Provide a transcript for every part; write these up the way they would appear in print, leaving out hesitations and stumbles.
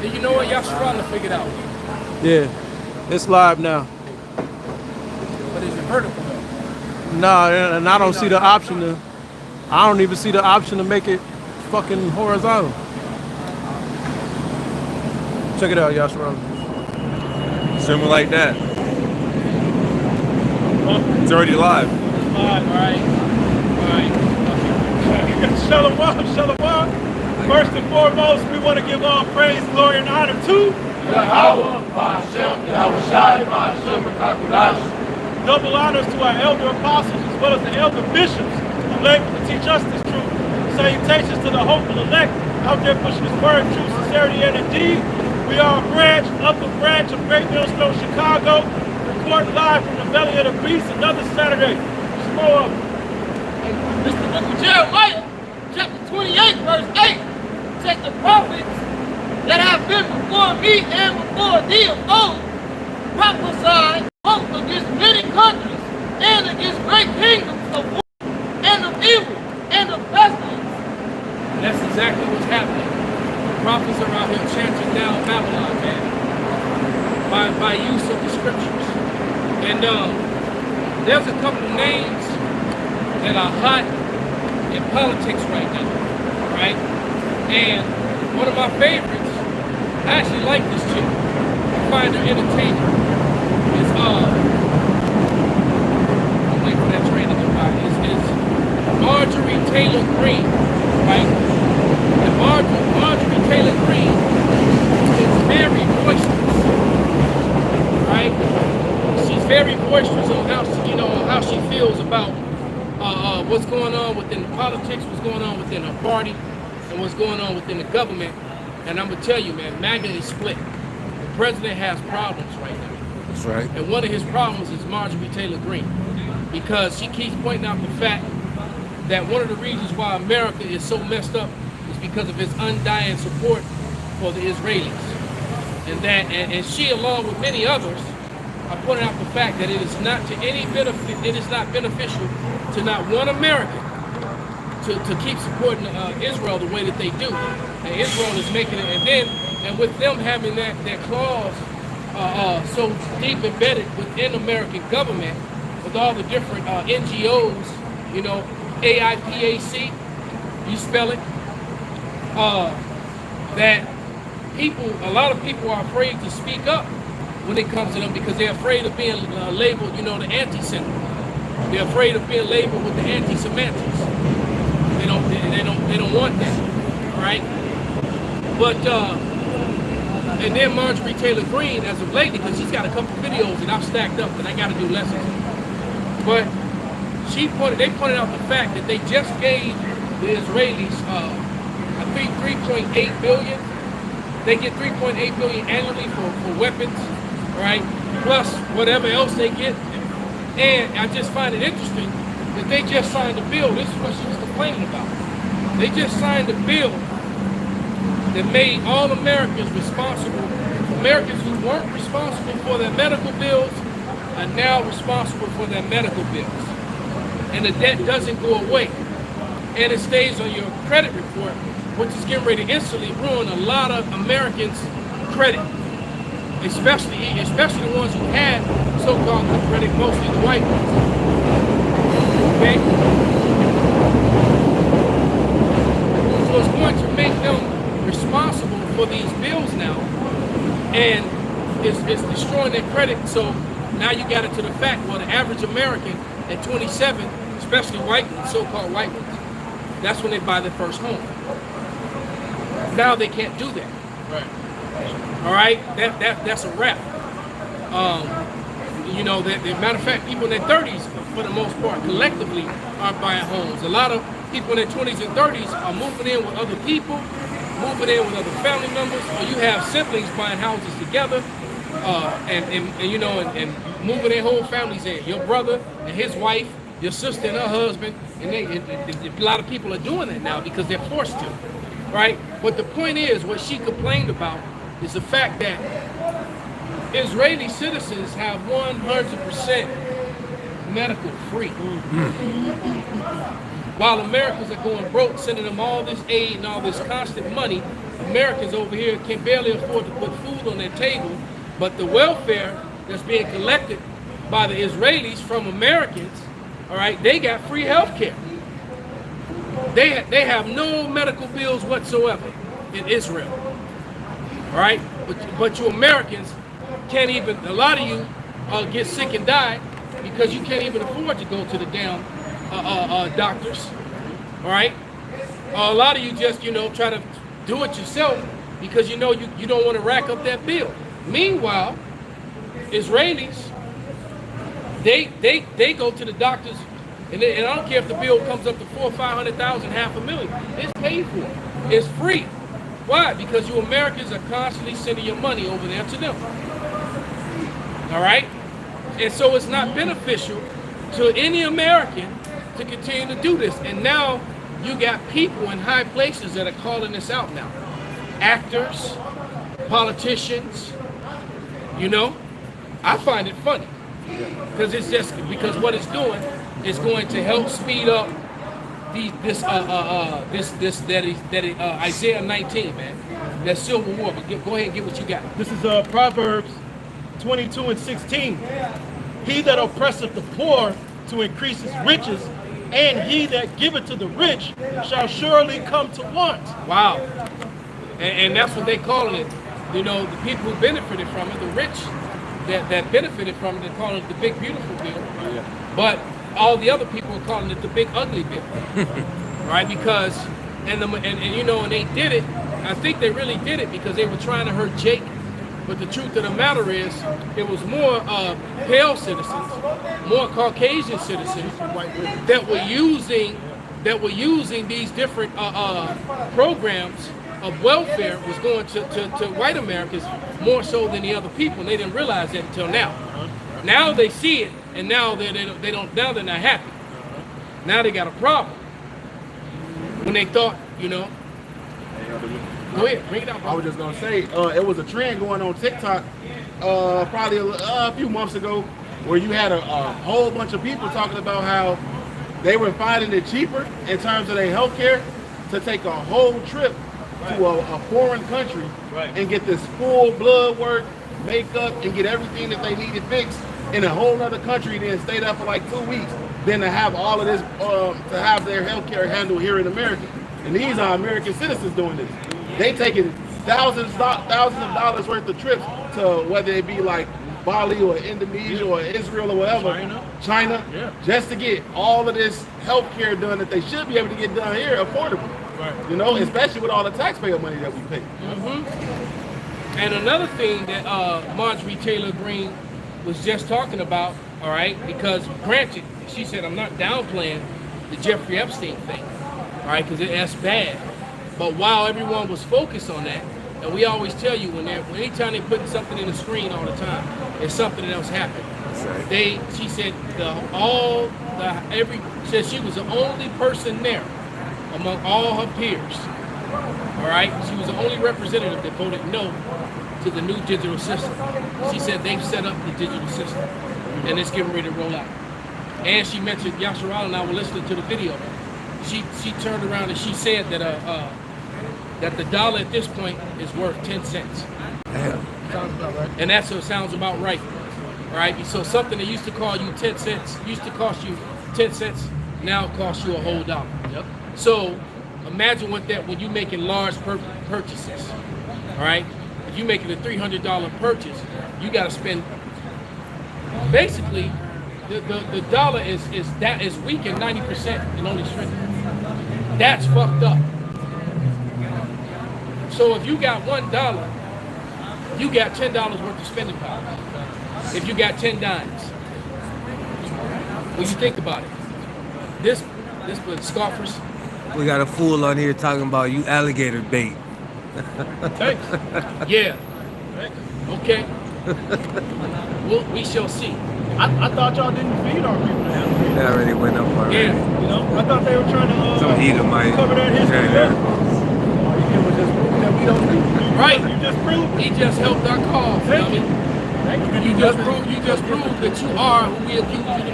And you know what? Y'all should run to figure it out. Yeah, it's live now. But is it vertical though? Nah, and I don't see the option to. I don't even see the option to make it fucking horizontal. Check it out, Yashara. Zoom it like that. It's already live. All right. Shalom, shalom. First and foremost, we want to give all praise, glory, and honor to double honors to our elder apostles as well as the elder bishops who labor to teach us this truth. Salutations to the hopeful elect out there pushing this word, truth, sincerity, and indeed. We are a branch, upper branch of Great Millstone, Chicago, recording live from the belly of the beast another Saturday. Slow up. This is the book of Jeremiah, chapter 28, verse 8. Says the prophets that have been before me and before thee of old prophesied both against many countries and against great kingdoms of war and of evil and of pestilence. And that's exactly what's happening. The prophets are out here chanting down Babylon, man, by use of the scriptures. And there's a couple of names that are hot in politics right now, right? And one of my favorites, I actually like this chick. I find her entertaining. It's I'm waiting for that train to go by. It's Marjorie Taylor Greene, right? And Marjorie Taylor Greene is very boisterous, right? She's very boisterous on how how she feels about what's going on within the politics, what's going on within her party, and what's going on within the government. And I'm gonna tell you, man, MAGA is split. The president has problems right now. That's right. And one of his problems is Marjorie Taylor Greene, because she keeps pointing out the fact that one of the reasons why America is so messed up is because of his undying support for the Israelis. And she, along with many others, are pointing out the fact that it is not to any benefit, it is not beneficial to not one American to keep supporting Israel the way that they do. And Israel is making it, and with them having that clause so deep embedded within American government, with all the different NGOs, you know, AIPAC, you spell it, that a lot of people are afraid to speak up when it comes to them because they're afraid of being labeled, you know, the anti-Semite. They're afraid of being labeled with the anti-Semantics. They don't want that, right? But and then Marjorie Taylor Greene, as of lately, because she's got a couple videos that I've stacked up that I got to do lessons. But they pointed out the fact that they just gave the Israelis, I think, 3.8 billion. They get 3.8 billion annually for weapons, right? Plus whatever else they get. And I just find it interesting that they just signed a bill. This is what she was complaining about. They just signed a bill that made all Americans responsible. Americans who weren't responsible for their medical bills are now responsible for their medical bills. And the debt doesn't go away. And it stays on your credit report, which is getting ready to instantly ruin a lot of Americans' credit. Especially the ones who had so-called good credit, mostly the white ones. Okay? So it's going to make them responsible for these bills now, and it's destroying their credit. So now you got it to the fact, well, the average American at 27, especially white ones, so-called white ones, that's when they buy their first home. Now they can't do that. Right. All right, that's a wrap. You know, the matter of fact, people in their 30s, for the most part, collectively are buying homes. A lot of people in their 20s and 30s are moving in with other people, moving in with other family members, or you have siblings buying houses together, and you know, and moving their whole families in. Your brother and his wife, your sister and her husband, and a lot of people are doing that now because they're forced to, right? But the point is, what she complained about is the fact that Israeli citizens have 100% medical free. While Americans are going broke, sending them all this aid and all this constant money Americans over here can barely afford to put food on their table, but the welfare that's being collected by the Israelis from Americans, all right, they got free health care. They have no medical bills whatsoever in Israel, all right? But you Americans can't even, a lot of you get sick and die because you can't even afford to go to the damn doctors, all right? A lot of you just, try to do it yourself because you don't want to rack up that bill. Meanwhile, Israelis, they go to the doctors, and I don't care if the bill comes up to $400,000 or $500,000, $500,000. It's paid for. It's free. Why? Because you Americans are constantly sending your money over there to them. All right? And so it's not beneficial to any American to continue to do this. And now you got people in high places that are calling this out now. Actors, politicians, I find it funny. Because it's just, because what it's doing is going to help speed up Isaiah 19, man. That civil war. But go ahead and get what you got. This is Proverbs 22 and 16. He that oppresseth the poor to increase his riches, and he that giveth to the rich shall surely come to want. Wow. And that's what they calling it. The people who benefited from it, the rich that benefited from it, they're calling it the big beautiful bill. But all the other people are calling it the big ugly bill. Right? Because and they did it. I think they really did it because they were trying to hurt Jake. But the truth of the matter is, it was more pale citizens, more Caucasian citizens that were using these different programs of welfare was going to white Americans more so than the other people. And they didn't realize that until now. Now they see it, and now they don't. Now they're not happy. Now they got a problem. When they thought, Go ahead, bring it out, bro. I was just gonna say, it was a trend going on TikTok probably a few months ago, where you had a whole bunch of people talking about how they were finding it cheaper in terms of their health care to take a whole trip to a foreign country and get this full blood work, makeup, and get everything that they needed fixed in a whole other country, then stay there for like 2 weeks, then to have all of this, to have their health care handled here in America. And these are American citizens doing this. They taking thousands of dollars worth of trips to whether it be like Bali or Indonesia or Israel or whatever, China, just to get all of this health care done that they should be able to get done here affordable. Right. Especially with all the taxpayer money that we pay. Mm-hmm. And another thing that Marjorie Taylor Greene was just talking about, all right, because granted, she said, I'm not downplaying the Jeffrey Epstein thing, all right, because that's bad. But while everyone was focused on that, and we always tell you anytime they put something in the screen all the time, it's something else happened. She said said she was the only person there among all her peers. All right, she was the only representative that voted no to the new digital system. She said they've set up the digital system, and it's getting ready to roll out. And she mentioned Yasser and I were listening to the video. She turned around and she said that the dollar at this point is worth 10 cents. Sounds about right. And that sounds about right. All right. So something that used to cost you 10 cents, now costs you a whole dollar. Yep. So imagine when you're making large purchases. All right. If you're making a $300 purchase, you got to spend. Basically, the dollar is weak in 90% and only strengthened. That's fucked up. So if you got $1, you got $10 worth of spending power. If you got 10 dimes. When you think about it, this was scoffers. We got a fool on here talking about you alligator bait. Thanks. Yeah. Okay. We shall see. I thought y'all didn't feed our people now. That already went up already. Yeah. I thought they were trying to Some Edomite. cover that history. It was just proving that we don't do. Right. You just proved. He just helped our cause. Thank you. You just proved that you are who we accuse you to be.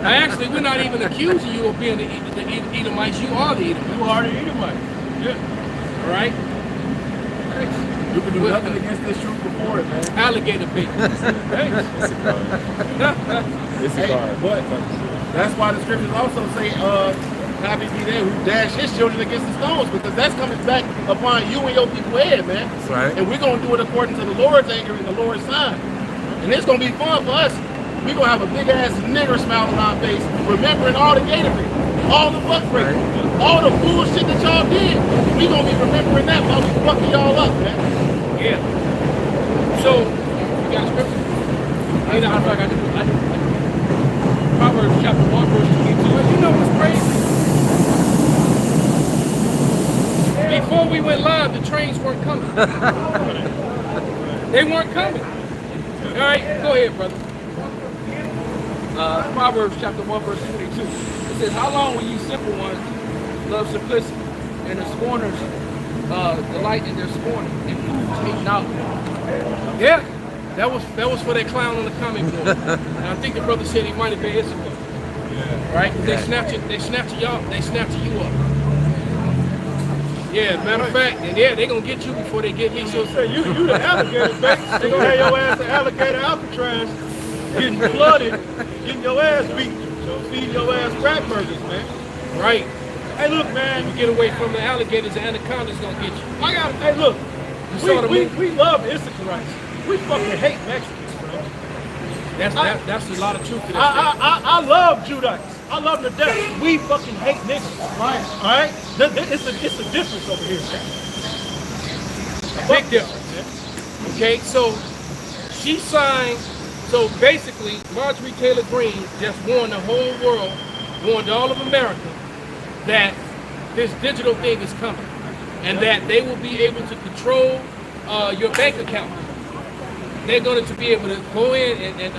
Now, actually, we're not even accusing you of being the Edomites. You are the Edomites. You are the Edomite. Yeah. All right. You can do nothing against this truth before it, man. Alligator bait. It's a Hey, card. but that's why the scriptures also say, happy be they who dash his children against the stones, because that's coming back upon you and your people head, man. That's right. And we're gonna do it according to the Lord's anger and the Lord's sign. And it's gonna be fun for us. We're gonna have a big ass nigger smile on our face, remembering all the Gatorade, all the buck breaking, all the bullshit that y'all did. We're gonna be remembering that while we fucking y'all up, man. Yeah. So, you got a scripture? I got Proverbs chapter 1, verse 22. And you know what's crazy? Before we went live, the trains weren't coming. They weren't coming. All right, go ahead, brother. Proverbs chapter 1, verse 22. It says, how long will you simple ones love simplicity, and the scorners delight in their scorning, and fools hate knowledge? Yeah, that was for that clown on the comic book. And I think the brother said he might have been Issachar. Right? 'Cause they snatch you up. Yeah, matter of fact, and yeah, they gonna get you before they get me. So Say, you the alligator, baby. They gonna have your ass an alligator Alcatraz, getting flooded, getting your ass beat, feeding your ass rat burgers, man. right, Hey, look, man. you get away from the alligators, the anacondas gonna get you. I got. Hey, look. You saw the movie? We love Issacharites. We fucking hate Mexicans, bro. That's a lot of truth to that. I love Judites. I love them to death. We fucking hate niggas. Right. All right? It's a difference over here, man. Big difference. Okay, so she signed. So basically, Marjorie Taylor Greene just warned the whole world, warned all of America, that this digital thing is coming, and that they will be able to control your bank account. They're going to be able to go in and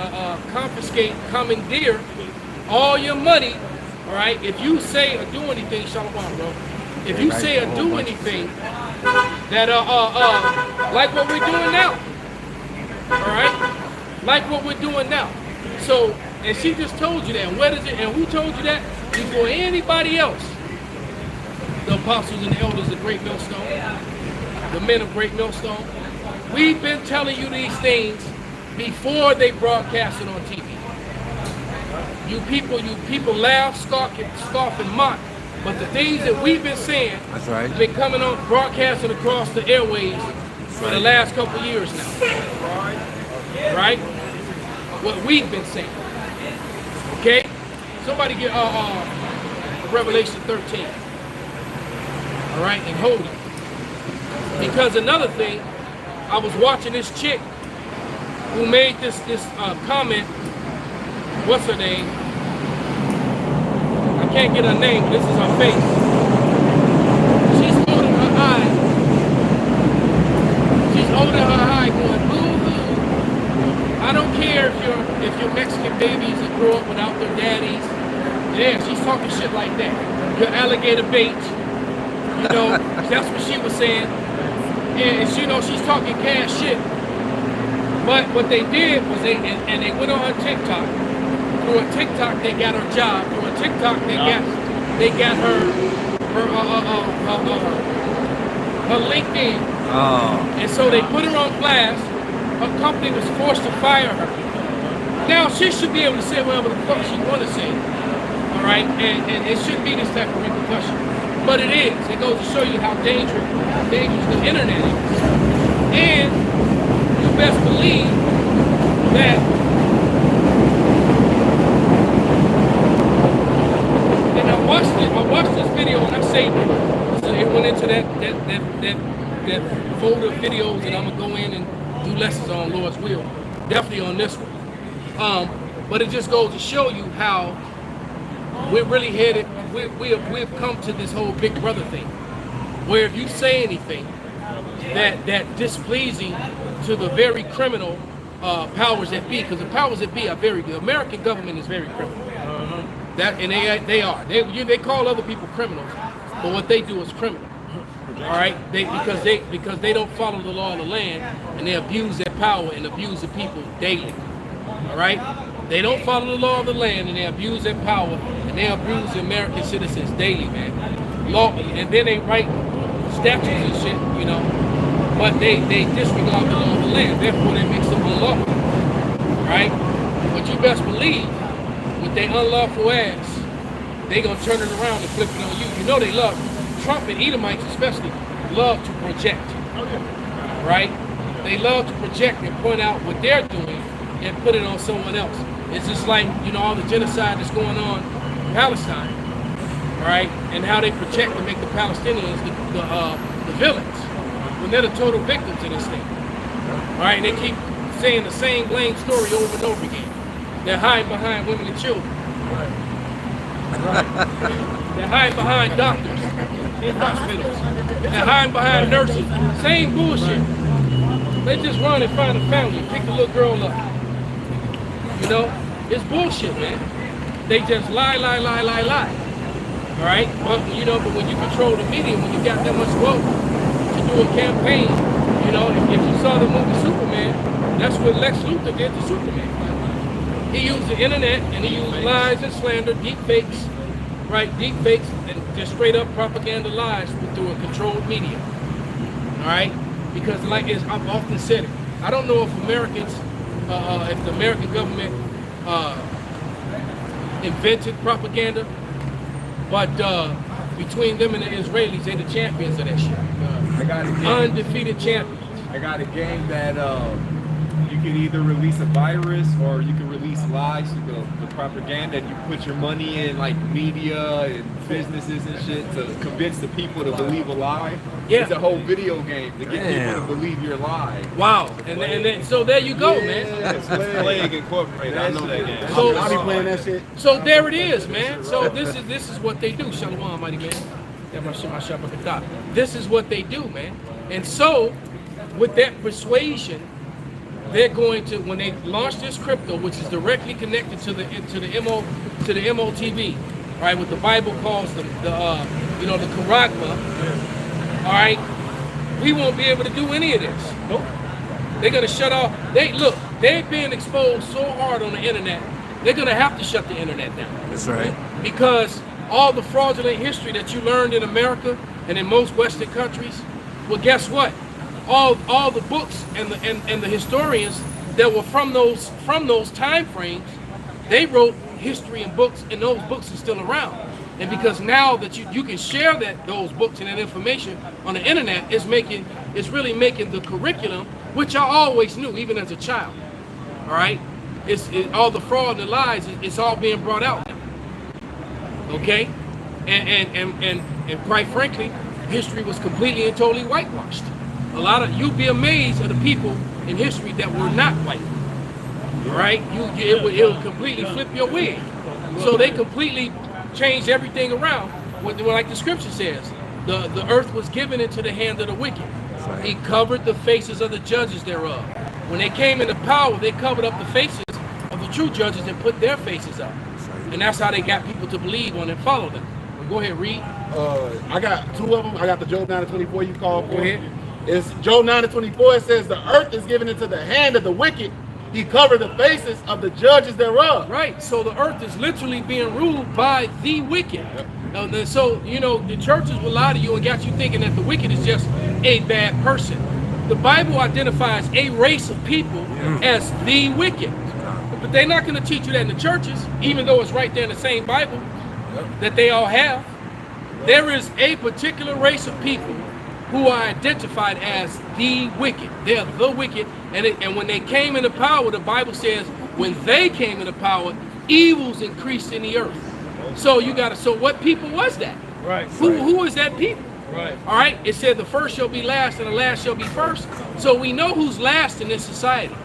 confiscate, commandeer all your money. All right, if you say or do anything, Shalom, bro. If you say or do anything that like what we're doing now, all right, like what we're doing now. So, and she just told you that. And what is it? And who told you that? Before anybody else. The apostles and the elders of Great Millstone, the men of Great Millstone. We've been telling you these things before they broadcast it on TV. You people laugh, scoff, and mock. But the things that we've been saying That's right. have been coming on, broadcasting across the airways for the last couple of years now. Right? What we've been saying. Okay? Somebody get Revelation 13. All right? And hold it. Because another thing, I was watching this chick who made this comment. What's her name? I can't get her name, but this is her face. She's holding her eye. She's holding her eye going, boo-hoo. I don't care if your Mexican babies that grow up without their daddies. Yeah, she's talking shit like that. Your alligator bait. You know, that's what she was saying. And she, you know, she's talking cash shit. But what they did was they went on her TikTok. Through a TikTok, they got her job. Through a TikTok, they got her LinkedIn. Oh. And so they put her on blast. Her company was forced to fire her. Now she should be able to say whatever the fuck she want to say. All right, and it shouldn't be this type of repercussion. But it is. It goes to show you how dangerous the internet is. And you best believe that and I watched this video and I saved it. So it went into that folder of videos that I'm gonna go in and do lessons on Lord's will. Definitely on this one. But it just goes to show you how we're really headed. We've come to this whole Big Brother thing, where if you say anything that displeasing to the very criminal powers that be, because the powers that be are very good. The American government is very criminal. That and they are. They call other people criminals, but what they do is criminal. All right, because they don't follow the law of the land, and they abuse their power and abuse the people daily. All right, they don't follow the law of the land, and they abuse their power, and they abuse the American citizens daily, man. Law, and then they write statutes and shit, you know. but they disregard the law of the land. Therefore, that makes them unlawful, right? But you best believe, with their unlawful ass, they gonna turn it around and flip it on you. You know they love, Trump and Edomites especially, love to project, right? They love to project and point out what they're doing and put it on someone else. It's just like, you know, all the genocide that's going on in Palestine, right? And how they project to make the Palestinians the villains when they're the total victims of this thing, right? And they keep saying the same blame story over and over again. They're hiding behind women and children. They're hiding behind doctors in hospitals. They're hiding behind nurses. Same bullshit. They just run and find a family, pick the little girl up. You know, it's bullshit, man. They just lie. All right, but you know, but when you control the media, when you got that much wealth to do a campaign, you know, if you saw the movie Superman, that's what Lex Luthor did to Superman. He used the internet and he used lies and slander, deep fakes, right? Deep fakes and just straight up propaganda lies through a controlled media. All right, because like I've often said it, I don't know if Americans, if the American government invented propaganda. But between them and the Israelis, they're the champions of that shit. I got a game. Undefeated champions. I got a game that you can either release a virus or you can release lies, the propaganda. You put your money in like media and businesses and shit to convince the people to believe a lie. Yeah. It's a whole video game to get people to believe your lie. Wow. And then, so there you go, man. It's Plague Incorporated. I know that game. So, I'll be playing that shit. So there it is, man. So this is what they do. Shalom, mighty man. This is what they do, man. And so with that persuasion, they're going to, when they launch this crypto, which is directly connected to the MOTB, right? What the Bible calls the charagma. All right, we won't be able to do any of this. Nope. They're gonna shut off. They've been exposed so hard on the internet. They're gonna have to shut the internet down. That's right. Because all the fraudulent history that you learned in America and in most Western countries, well, guess what? All the books and the historians that were from those time frames, they wrote history and books, and those books are still around. And because now that you can share those books and that information on the internet, it's really making the curriculum, which I always knew even as a child. All right, all the fraud and the lies, it's all being brought out now. Okay, and quite frankly, history was completely and totally whitewashed. You'd be amazed at the people in history that were not white. All right, it would completely flip your wig. So they completely changed everything around. Like the scripture says, the earth was given into the hand of the wicked. He covered the faces of the judges thereof. When they came into power, they covered up the faces of the true judges and put their faces up. And that's how they got people to believe on and follow them. Go ahead, read. I got two of them. I got the Job 9:24 you called for. Go ahead. It's Job 9:24. It says, the earth is given into the hand of the wicked. He covered the faces of the judges thereof. Right. So the earth is literally being ruled by the wicked. Yep. So, you know, the churches will lie to you and got you thinking that the wicked is just a bad person. The Bible identifies a race of people as the wicked. But they're not going to teach you that in the churches, even though it's right there in the same Bible that they all have. There is a particular race of people who are identified as the wicked. They're the wicked. And when they came into power, the Bible says, when they came into power, evils increased in the earth. So so what people was that? Right. Who is that people? Right. All right. It said the first shall be last and the last shall be first. So we know who's last in this society.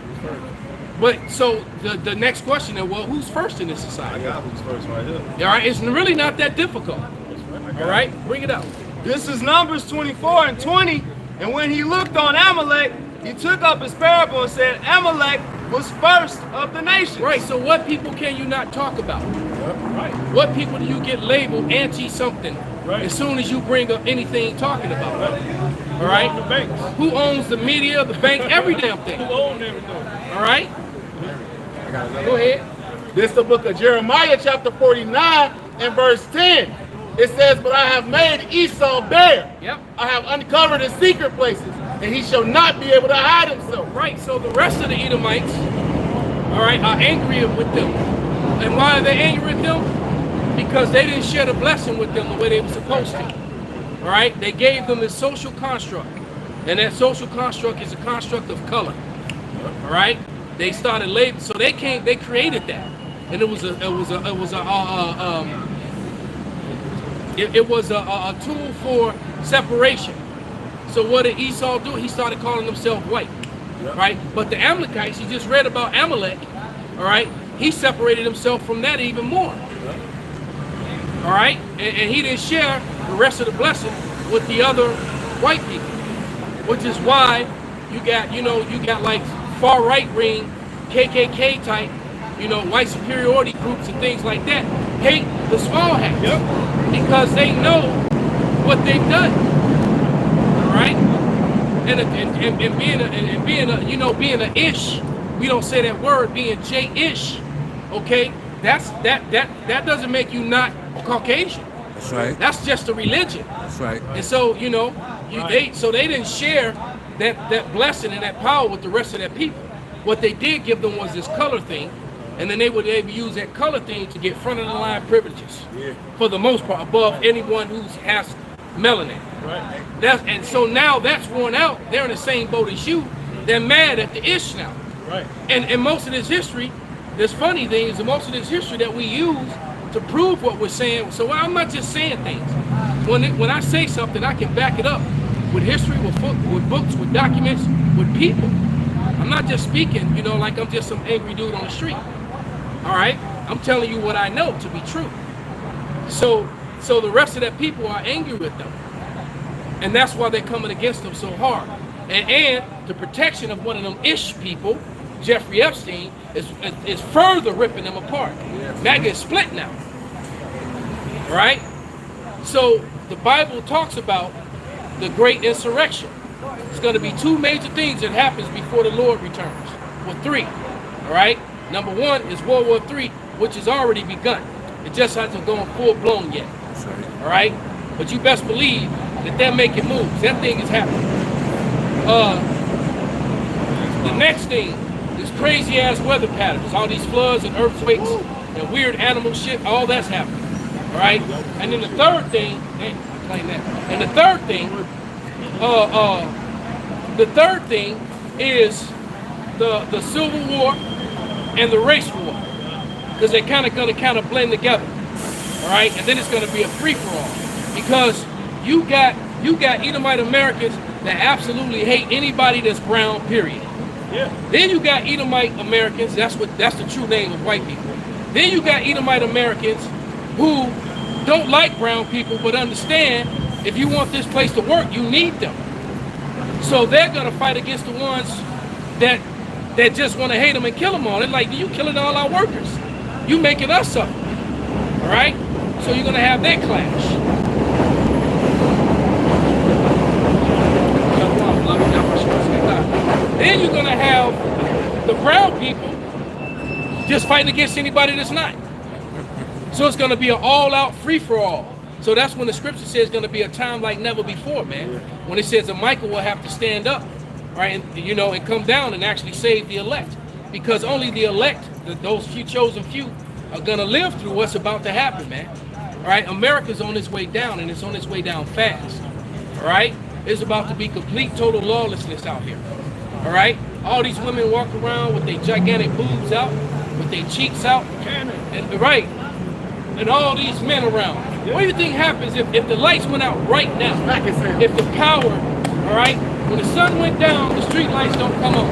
But so the next question is, well, who's first in this society? I got who's first right here. All right. It's really not that difficult. All right. Bring it out. This is Numbers 24:20. And when he looked on Amalek, he took up his parable and said, Amalek was first of the nations. Right. So what people can you not talk about? Right. What people do you get labeled anti-something as soon as you bring up anything talking about? All right? The banks. Who owns the media, the bank, every damn thing? Who own everything? All right? Go ahead. This is the book of Jeremiah, chapter 49 and verse 10. It says, but I have made Esau bare. Yep. I have uncovered his secret places. and he shall not be able to hide himself. Right, so the rest of the Edomites, all right, are angry with them. And why are they angry with them? Because they didn't share the blessing with them the way they were supposed to. All right, they gave them this social construct. And that social construct is a construct of color. All right, they started labeling, so they created that. And it was a tool for separation. So what did Esau do? He started calling himself white, right? But the Amalekites, you just read about Amalek, all right? He separated himself from that even more, all right? And he didn't share the rest of the blessing with the other white people, which is why you got like far right wing, KKK type, white superiority groups and things like that hate the small hats because they know what they've done. All right, and being a ish, we don't say that word, being J-ish. Okay, that doesn't make you not Caucasian. That's right. That's just a religion. That's right. And so they didn't share that blessing and that power with the rest of their people. What they did give them was this color thing, and then they would use that color thing to get front of the line privileges, for the most part, above anyone who has melanin. Right. And so now that's worn out. They're in the same boat as you. They're mad at the ish now. Right. And most of this history, this funny thing is that most of this history that we use to prove what we're saying. So I'm not just saying things. When I say something, I can back it up with history, with books, with documents, with people. I'm not just speaking, like I'm just some angry dude on the street. All right? I'm telling you what I know to be true. So the rest of that people are angry with them. And that's why they're coming against them so hard. And the protection of one of them ish people, Jeffrey Epstein, is further ripping them apart. MAGA is split now. Right? So the Bible talks about the great insurrection. It's going to be two major things that happens before the Lord returns. Well, three. All right? Number one is World War III, which has already begun. It just hasn't gone full blown yet. All right? But you best believe that they're making moves. That thing is happening. The next thing is crazy ass weather patterns. All these floods and earthquakes and weird animal shit, all that's happening. All right? And then the third thing, I claim that. And the third thing is the Civil War and the race war. Because they're kind of going to blend together. All right? And then it's going to be a free-for-all. Because you got Edomite Americans that absolutely hate anybody that's brown, period. Yeah. Then you got Edomite Americans, that's the true name of white people. Then you got Edomite Americans who don't like brown people but understand if you want this place to work, you need them. So they're gonna fight against the ones that just want to hate them and kill them all. They're like, you killing all our workers. You making us suffer. All right? So you're gonna have that clash. Then you're gonna have the brown people just fighting against anybody that's not. So it's gonna be an all-out free-for-all. So that's when the scripture says it's gonna be a time like never before, man. When it says that Michael will have to stand up, right, and come down and actually save the elect, because only the elect, those few chosen few, are gonna live through what's about to happen, man. All right, America's on its way down, and it's on its way down fast. All right, it's about to be complete, total lawlessness out here. All right, all these women walk around with their gigantic boobs out, with their cheeks out, and right, and all these men around. What do you think happens if the lights went out right now? If the power, all right, when the sun went down, the street lights don't come on.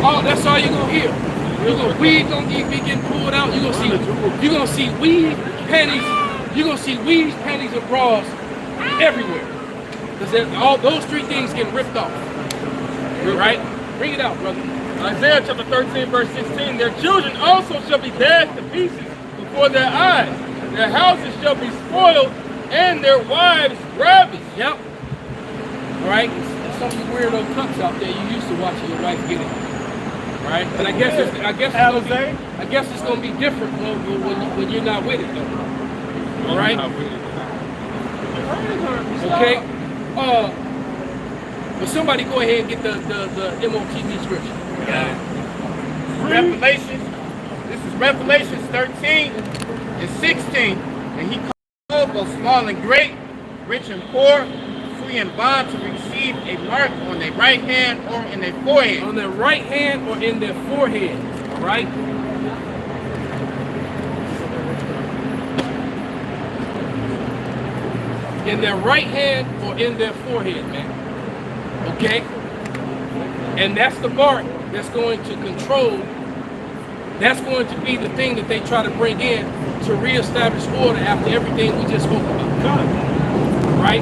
Oh, that's all you're gonna hear. Weed gonna be getting pulled out. You're gonna see weed, panties. You're gonna see weeds, panties, and bras everywhere. Because all those three things get ripped off. Right? Bring it out, brother. Isaiah chapter 13, verse 16. Their children also shall be dashed to pieces before their eyes. Their houses shall be spoiled and their wives ravaged. Yep. All right? There's some of you weirdo cucks out there you used to watching your wife get it. All right? And I guess it's gonna be different when you're not with it though. All right? Okay. But somebody go ahead and get the MOTB scripture. Revelations. This is Revelations 13 and 16. And he called both small and great, rich and poor, free and bond to receive a mark on their right hand or in their forehead. On their right hand or in their forehead. All right? In their right hand or in their forehead, man. Okay? And that's the mark that's going to control, that's going to be the thing that they try to bring in to reestablish order after everything we just spoke about. Right?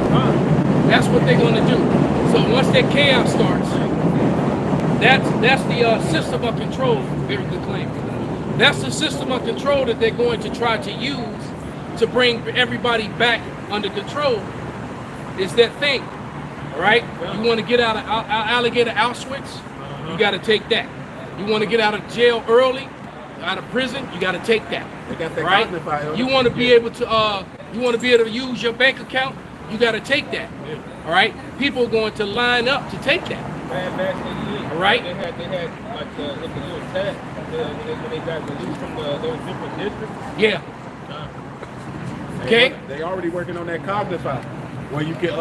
That's what they're going to do. So once that chaos starts, that's the system of control. Very good claim. That's the system of control that they're going to try to use to bring everybody back under control. Is that thing. All right? You want to get out of alligator Auschwitz? You got to take that. You want to get out of jail early, out of prison? You got to take that. They got that right? magnifier. You want to be able to use your bank account? You got to take that. All right? People are going to line up to take that. All right? They had like the little tag when they got released from those different districts. Yeah. Okay. They already working on that Cognify, where you can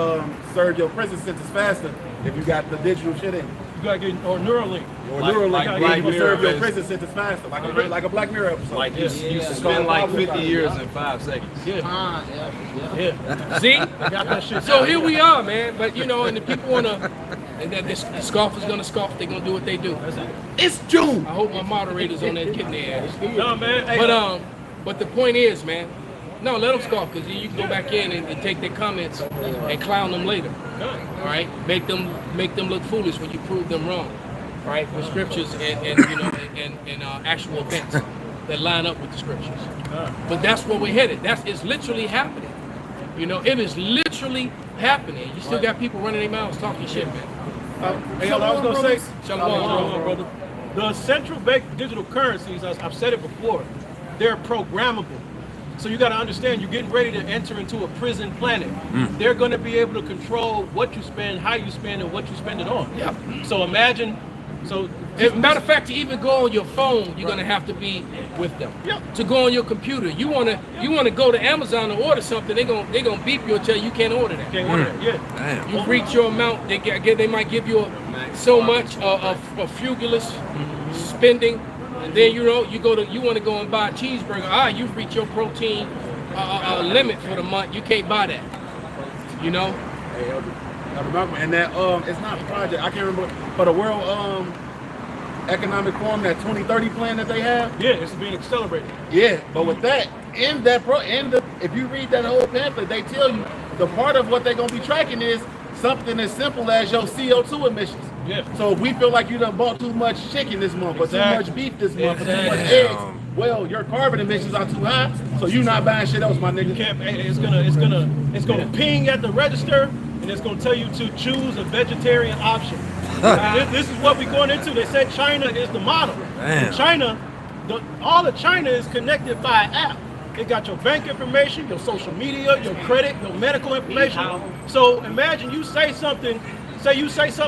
serve your prison sentence faster if you got the digital shit in. You gotta get or Neuralink. Or Neuralink, like you Black can Mirror serve your is- prison sentence faster, like a Black Mirror episode. Like you spend like 50 years in 5 seconds. Yeah. See? Got that shit. So here we are, man. But you know, and the people wanna, and then the scoffers gonna scoff. They're gonna do what they do. It's June. I hope my moderators on that getting their ass. No, man. Hey, But the point is, man. No, let them scoff, because you can go back in and take their comments and clown them later. All right, make them look foolish when you prove them wrong. All right, with scriptures and you know and actual events that line up with the scriptures. But that's where we're headed. It's literally happening. You know, it is literally happening. You still got people running their mouths talking shit, man. hey, I was gonna say, Shalom, brother. The central bank digital currencies, I've said it before, they're programmable. So you got to understand, you're getting ready to enter into a prison planet. They're going to be able to control what you spend, how you spend, and what you spend it on. Yeah. So imagine, As a matter of fact, to even go on your phone, you're gonna have to be with them. Yep. To go on your computer, you wanna go to Amazon and order something, they gonna beep you and tell you can't order that. can't order it. Yeah. Damn. You reach your amount, they might give you so much of frugulous spending, and then you want to go and buy a cheeseburger. You've reached your protein limit for the month. You can't buy that. You know. Hey, I remember, and that it's not project. I can't remember, but the World Economic Forum, that 2030 plan that they have. Yeah, it's being accelerated. Yeah, but with that, if you read that whole pamphlet, they tell you the part of what they're gonna be tracking is something as simple as your CO2 emissions. Yeah. So if we feel like you done bought too much chicken this month, or too much beef this month, or too much Exactly. eggs, well, your carbon emissions are too high, so you're not buying shit else, my nigga. It's gonna ping at the register, and it's gonna tell you to choose a vegetarian option. This is what we're going into. They said China is the model. Damn. In China, all of China is connected by an app. It got your bank information, your social media, your credit, your medical information. So imagine you say something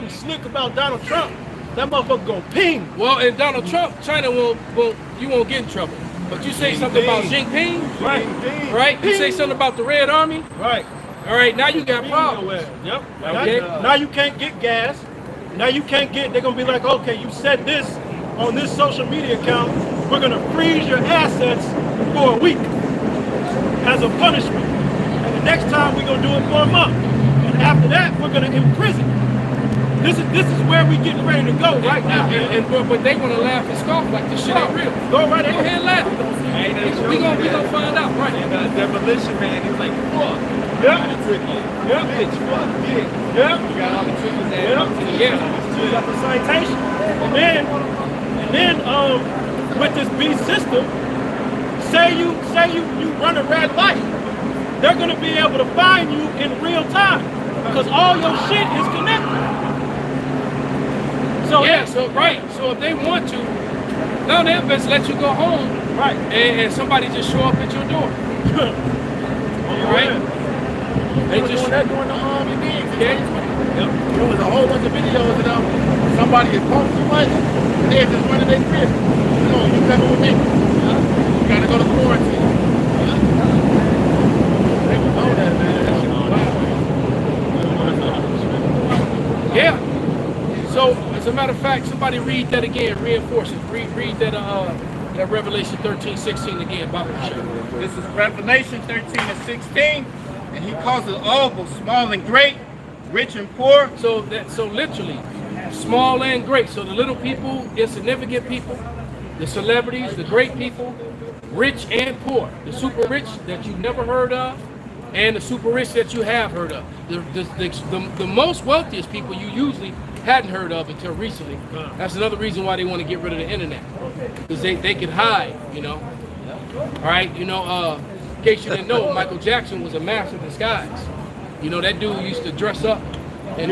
slick about Donald Trump, that motherfucker gonna ping. Well, and Donald Trump, China you won't get in trouble. But you say something about Jinping, right? You say something about the Red Army, Right. all right, now you got problems. Yep. Okay. Now you can't get gas. Now you can't get, they're gonna be like, okay, you said this on this social media account, we're gonna freeze your assets for a week as a punishment. And the next time we're gonna do it for a month. And after that, we're gonna imprison. This is where we getting ready to go right now. But they want to laugh and scoff like this shit ain't real. Go right Go ahead and laugh. We gonna find out, right? And Demolition Man, he was like, fuck. Yeah. The ticket. Yeah. Bitch, fuck, bitch. Yeah. You got all the tickets that Yeah. You got the citation. And then with this B system, say you run a red light, they're gonna be able to find you in real time because all your shit is connected. So So if they want to, no, they'll just let you go home, right. and somebody just show up at your door, right? They They were just doing that during the events. okay. There was a whole bunch of videos of them. Somebody had pumped too much, and they're just running their crib. You know, you coming with me. You gotta go to quarantine. They was on that, man. That shit was wild. Yeah. So, as a matter of fact, somebody read that again, reinforce it. Read that that Revelation 13:16 again, Bible share. This is Revelation 13:16, and he calls it all, both small and great, rich and poor. So literally, small and great. So the little people, insignificant people, the celebrities, the great people, rich and poor. The super rich that you've never heard of, and the super rich that you have heard of. The most wealthiest people you usually hadn't heard of until recently. That's another reason why they want to get rid of the internet, because they can hide, you know. All right, you know, in case you didn't know, Michael Jackson was a master of disguise. You know, that dude used to dress up and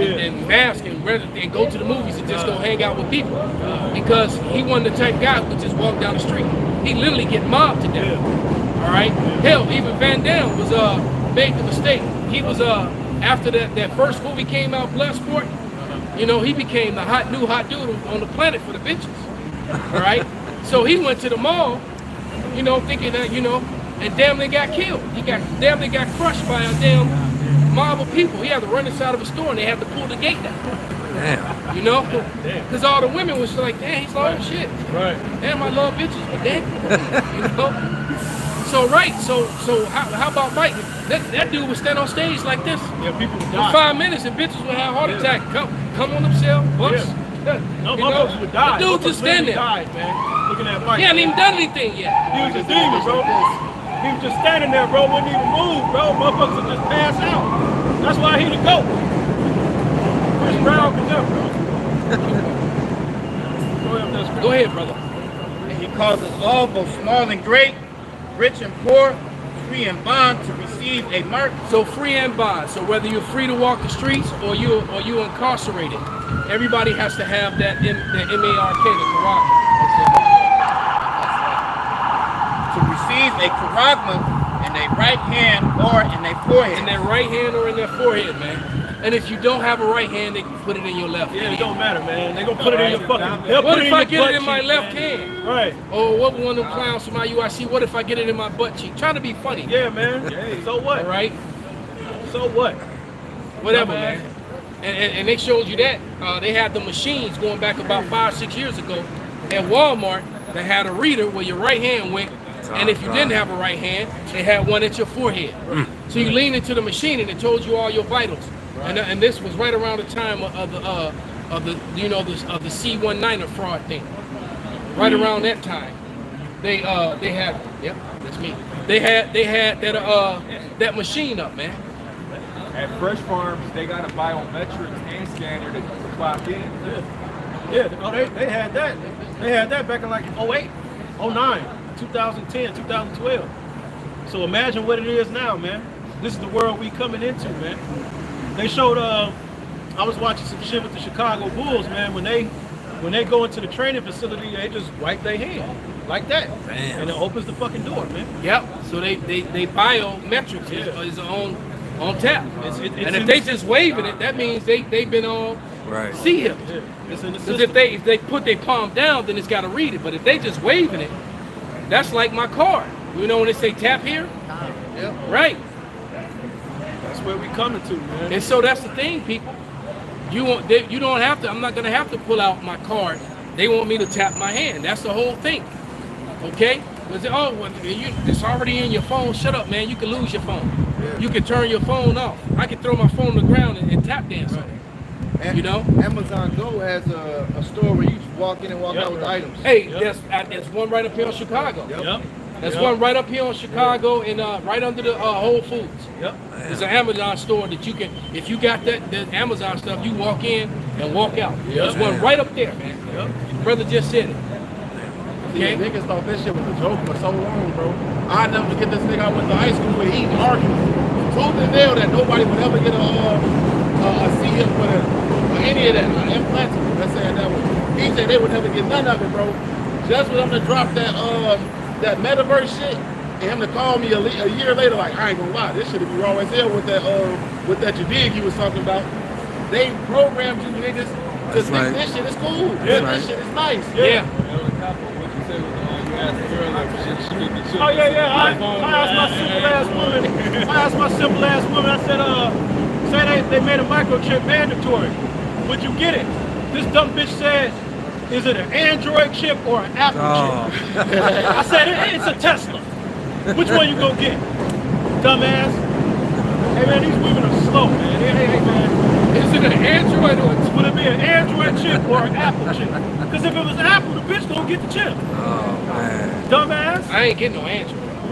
mask and go to the movies and just go hang out with people, because he wasn't the type guy who would just walk down the street. He literally get mobbed to death. All right, hell, even Van Damme was made the mistake. He was after that first movie came out, Bloodsport. You know, he became the new hot dude on the planet for the bitches. All right, so he went to the mall, you know, thinking that, you know, and damn near got killed. He got crushed by a damn mob of people. He had to run inside of a store and they had to pull the gate down. Damn. You know, because all the women was like, damn, he's like, shit. Right. Damn, I love bitches, but damn, you know. So how about Mike? That dude would stand on stage like this Yeah, people would for die. 5 minutes and bitches would have heart attack. Come on themselves, bust. No, You my know, folks would die. the dude My just folks stand literally there. died, man. Looking at Mike. He hadn't even done anything yet. He was a demon, bro. He was just standing there, bro. Wouldn't even move, bro. Motherfuckers would just pass out. That's why he the GOAT. Chris Brown can never, bro. Go ahead, brother. And he calls us all, both small and great, rich and poor, free and bond, to receive a mark. So free and bond. So whether you're free to walk the streets or you incarcerated, everybody has to have that MARK, the Quran. To receive a charagma in their right hand or in their forehead. In their right hand or in their forehead, man. And if you don't have a right hand, they can put it in your left Yeah, hand. it don't matter, man. They gonna put it in your fucking. They'll What put it if in I your get butt it in my cheek, left man. hand? Right. Or what one of them clowns from IUIC, what if I get it in my butt cheek? Trying to be funny. Yeah, man. So what? All right? So what? Whatever, man. And they showed you that. They had the machines going back about 5-6 years ago at Walmart that had a reader where your right hand went. And if you didn't have a right hand, they had one at your forehead. So you leaned into the machine and it told you all your vitals. And this was right around the time of the C19er fraud thing. Right around that time, they had, yep, that's me. They had that machine up, man. At Fresh Farms, they got a biometrics hand scanner to clock in. Yeah, oh, they had that. They had that back in like 08, 09, 2010, 2012. So imagine what it is now, man. This is the world we coming into, man. They showed, I was watching some shit with the Chicago Bulls, man. When they go into the training facility, they just wipe their hand like that. Damn. And it opens the fucking door, man. Yep. So they biometrics is on tap. It's And in if they just waving it, that means they've been on Right. see him. Yeah, it's in the Because system. if they put their palm down, then it's got to read it. But if they just waving it, that's like my card. You know when they say tap here? Yep. Right. That's where we coming to, man. And so that's the thing, people. You don't have to. I'm not gonna have to pull out my card. They want me to tap my hand. That's the whole thing. Okay? Because it's already in your phone. Shut up, man. You can lose your phone. You can turn your phone off. I can throw my phone on the ground and tap dance on it. And You know? Amazon Go has a store where you walk in and walk out with items. Hey, Yep. there's one right up here in Chicago. Yep. There's Yep. one right up here in Chicago and right under the Whole Foods. Yep. There's an Amazon store that you can, if you got the Amazon stuff, you walk in and walk out. There's one right up there, man. Yep. Brother just said it. See, Okay? niggas thought this shit was a joke for so long, bro. I never forget this nigga I went to high school with. He argued tooth and nail that nobody would ever get a CF with or any of that, implantable. Let's say it that way. He said they would never get none of it, bro. Just for them to drop that metaverse shit and him to call me a year later like, I ain't gonna lie, this should be raw as hell with that you dig you was talking about. they programmed you niggas to That's think right. this shit is cool. That's This right. shit is nice. Yeah. Oh yeah. I asked my simple ass woman. I said, say they made a microchip mandatory. Would you get it? This dumb bitch says, is it an Android chip or an Apple Oh. chip? I said, it's a Tesla. Which one you gonna get? Dumbass. Hey man, these women are slow, man. Hey man. Is it an Android or Would it be an Android chip or an Apple chip? Because if it was Apple, the bitch gonna get the chip. Oh man. Dumbass. I ain't getting no Android.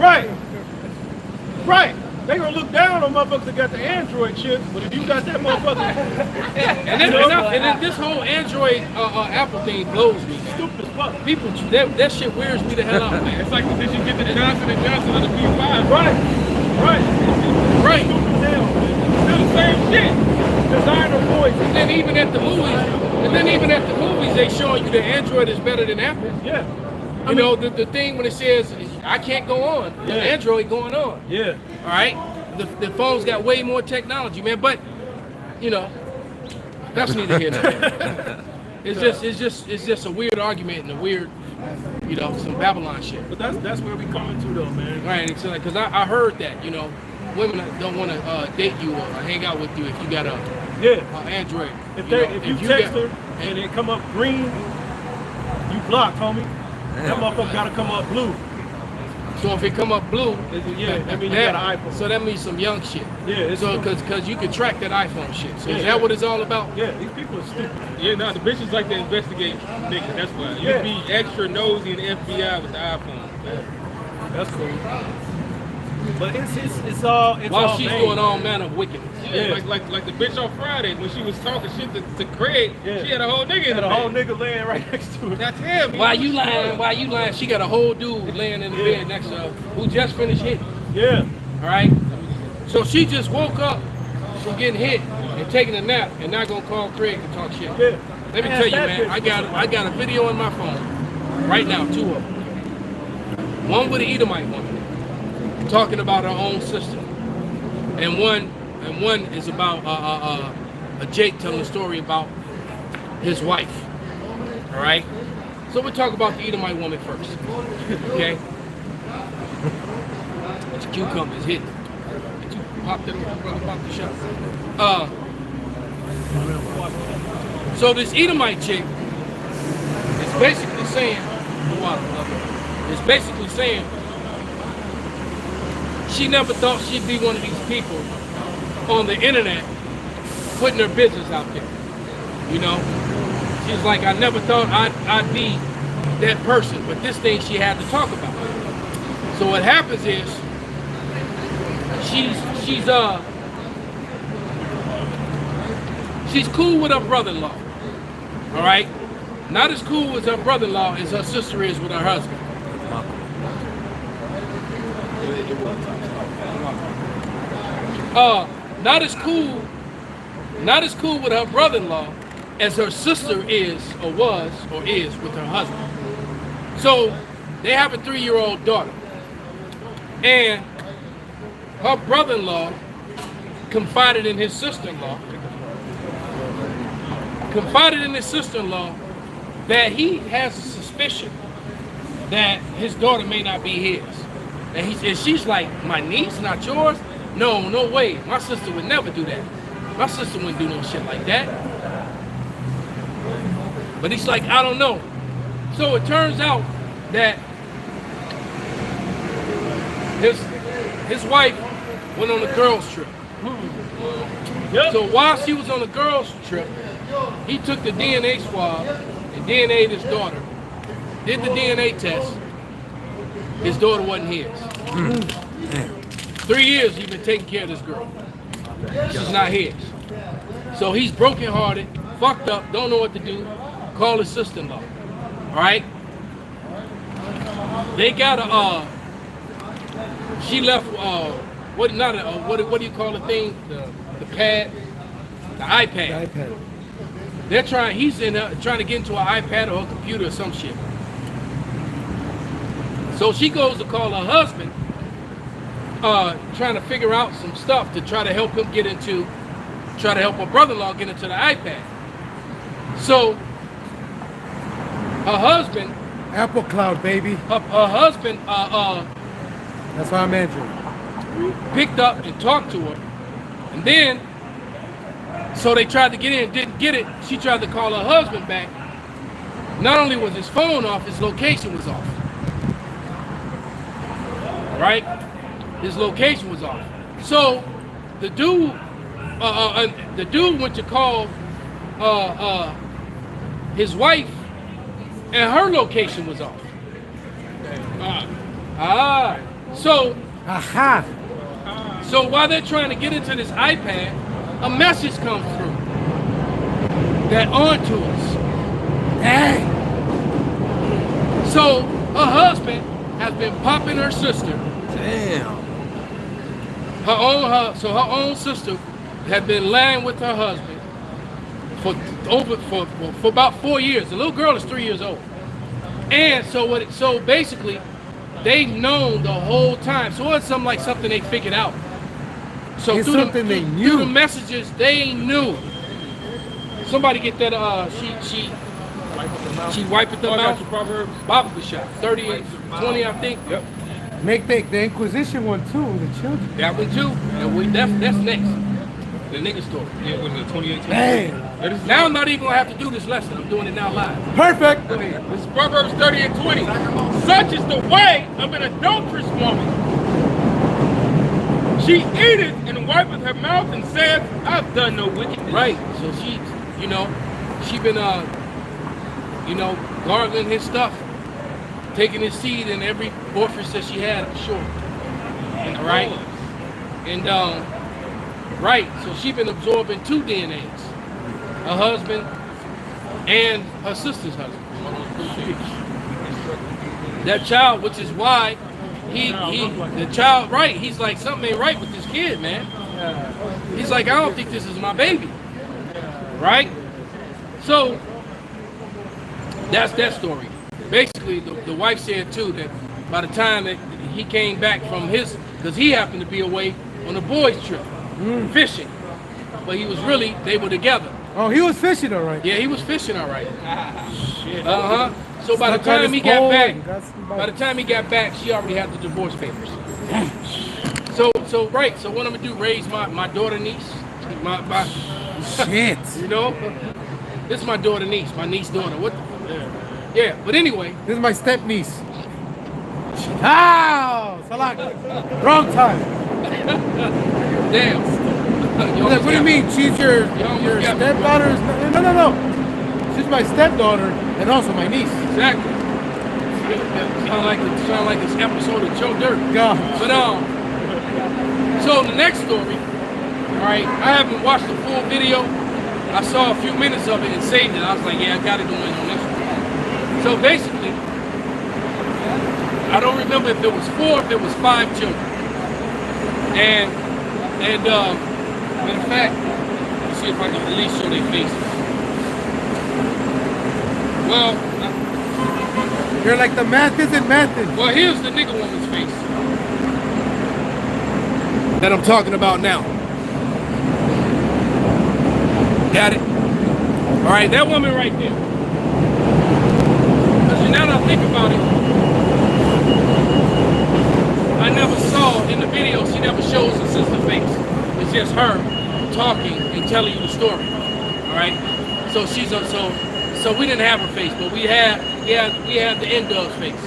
Right. They gonna look down on motherfuckers that got the Android chip, but if you got that motherfucker, And then this whole Android Apple thing blows me. stupid as fuck. People, that shit weirds me the hell out, man. It's like did you get the Johnson & Johnson of the P5? Right. Right. Stupid as hell, man. Still the same shit. Designer voice. And then even at the movies, they showing you that Android is better than Apple. Yeah. You know, the thing when it says I can't go on, Yeah. Android going on. Yeah. All right, the phone's got way more technology, man. But you know, that's neither here nor there. It's just a weird argument and a weird, you know, some Babylon shit. But that's where we coming to though, man. Right? It's like because I heard that, you know, women don't want to date you or hang out with you if you got a Yeah. Android. If know, you text her and it come up green, you blocked, homie. That motherfucker gotta come up blue. So if it come up blue, Yeah, I mean you got an iPhone. So that means some young shit. Yeah, it's So stupid. because you can track that iPhone shit. So Yeah, is yeah. that what it's all about? Yeah, these people are stupid. Yeah, no, the bitches like to investigate niggas. That's why. You Yeah. be extra nosy in the FBI with the iPhone. That's cool. But it's all While she's vain. doing all manner of wickedness. Yeah, like the bitch on Friday when she was talking shit to Craig, Yeah. she had a whole nigga in Had the a whole bed. nigga laying right next to her. That's him. Why you lying? Why you lying? She got a whole dude laying in the bed next to her who just finished hitting. Yeah. All right. So she just woke up from getting hit and taking a nap and not gonna call Craig to talk shit. Yeah. Let me Man, tell you, that man. bitch I got a video on my phone right now, 2 of them. One with an Edomite woman talking about her own sister, and one is about a Jake telling a story about his wife. All right. So we'll talk about the Edomite woman first. Okay. This cucumber is hitting. Did you pop that over, brother? Pop the shot. So this Edomite chick is basically saying, it's basically saying she never thought she'd be one of these people on the internet putting her business out there. You know? She's like, I never thought I'd be that person, but this thing she had to talk about. So what happens is she's cool with her brother-in-law. All right? Not as cool as her brother-in-law as her sister is with her husband. Not as cool with her brother-in-law as her sister is or was or is with her husband. So they have a 3-year-old daughter. And her brother-in-law confided in his sister-in-law that he has a suspicion that his daughter may not be his. And she's like, my niece, not yours? No way. My sister would never do that. My sister wouldn't do no shit like that. But he's like, I don't know. So it turns out that his wife went on a girls' trip. Yep. So while she was on the girls' trip, he took the DNA swab and DNA'd his daughter. Did the DNA test. His daughter wasn't his. 3 years he's been taking care of this girl. She's not his. So he's brokenhearted, fucked up, don't know what to do. Call his sister-in-law. All right? They got a, she left, what do you call the thing? The pad? The iPad. The iPad. They're trying, he's in trying to get into an iPad or a computer or some shit. So she goes to call her husband, trying to figure out some stuff to try to help him get into try to help her brother-in-law get into the iPad. So her husband, Apple Cloud, baby. her husband, That's why I'm Andrew. picked up and talked to her, and then so they tried to get in, didn't get it. She tried to call her husband back. Not only was his phone off, his location was off. Right? His location was off. So the dude went to call his wife, and her location was off. So Aha. So while they're trying to get into this iPad, a message comes through that onto us. Dang. So her husband has been popping her sister. Damn. Her own sister had been lying with her husband for about 4 years. The little girl is 3 years old. And so basically they've known the whole time. So it's something they figured out. So It's through something they through knew. the messages they knew. Somebody get that she wiped the I got mouth. you, Proverbs. Bobby shot 38, 20, I think. Yep. Make the Inquisition one too, the children. That one too. And that's next. The nigga story. Yeah, was it 28? Dang. Now I'm not even gonna have to do this lesson. I'm doing it now live. Perfect. This is Proverbs 30 and 20. Such is the way of an adulterous woman. She eateth and wipeth her mouth and saith, I've done no wickedness. Right. So she been gargling his stuff, taking his seed in every orifice that she had, I'm sure. Right? And right, so she been absorbing 2 DNAs. Her husband and her sister's husband. That child, which is why the child, right, he's like, something ain't right with this kid, man. He's like, I don't think this is my baby. Right? So that's that story. Basically, the wife said too that by the time that he came back from his, because he happened to be away on a boys' trip, fishing. But they were together. Oh, he was fishing all right. Yeah, he was fishing all right. So by the time he got back, she already had the divorce papers. So what I'm gonna do, raise my daughter niece, my Shit. you know, this is my daughter niece, my niece daughter. What? Yeah, but anyway, This is my step niece. Ow! Salak. Wrong time. damn. He's like, what do you mean? She's your stepdaughter? No. She's my stepdaughter and also my niece. Exactly. Sound like this episode of Joe Dirt. God. But so the next story, all right, I haven't watched the full video. I saw a few minutes of it and saved it. I was like, yeah, I gotta go in on this one. So basically, I don't remember if it was 4 or if it was 5 children. And in fact, let's see if I can at least show their faces. Well, You're like the math isn't mathing. well, here's the nigga woman's face that I'm talking about now. Got it? All right, that woman right there. Because now that I think about it, I never saw in the video, she never shows her sister's face. It's just her talking and telling you the story. All right? So so we didn't have her face, but we have the N-Dub's face.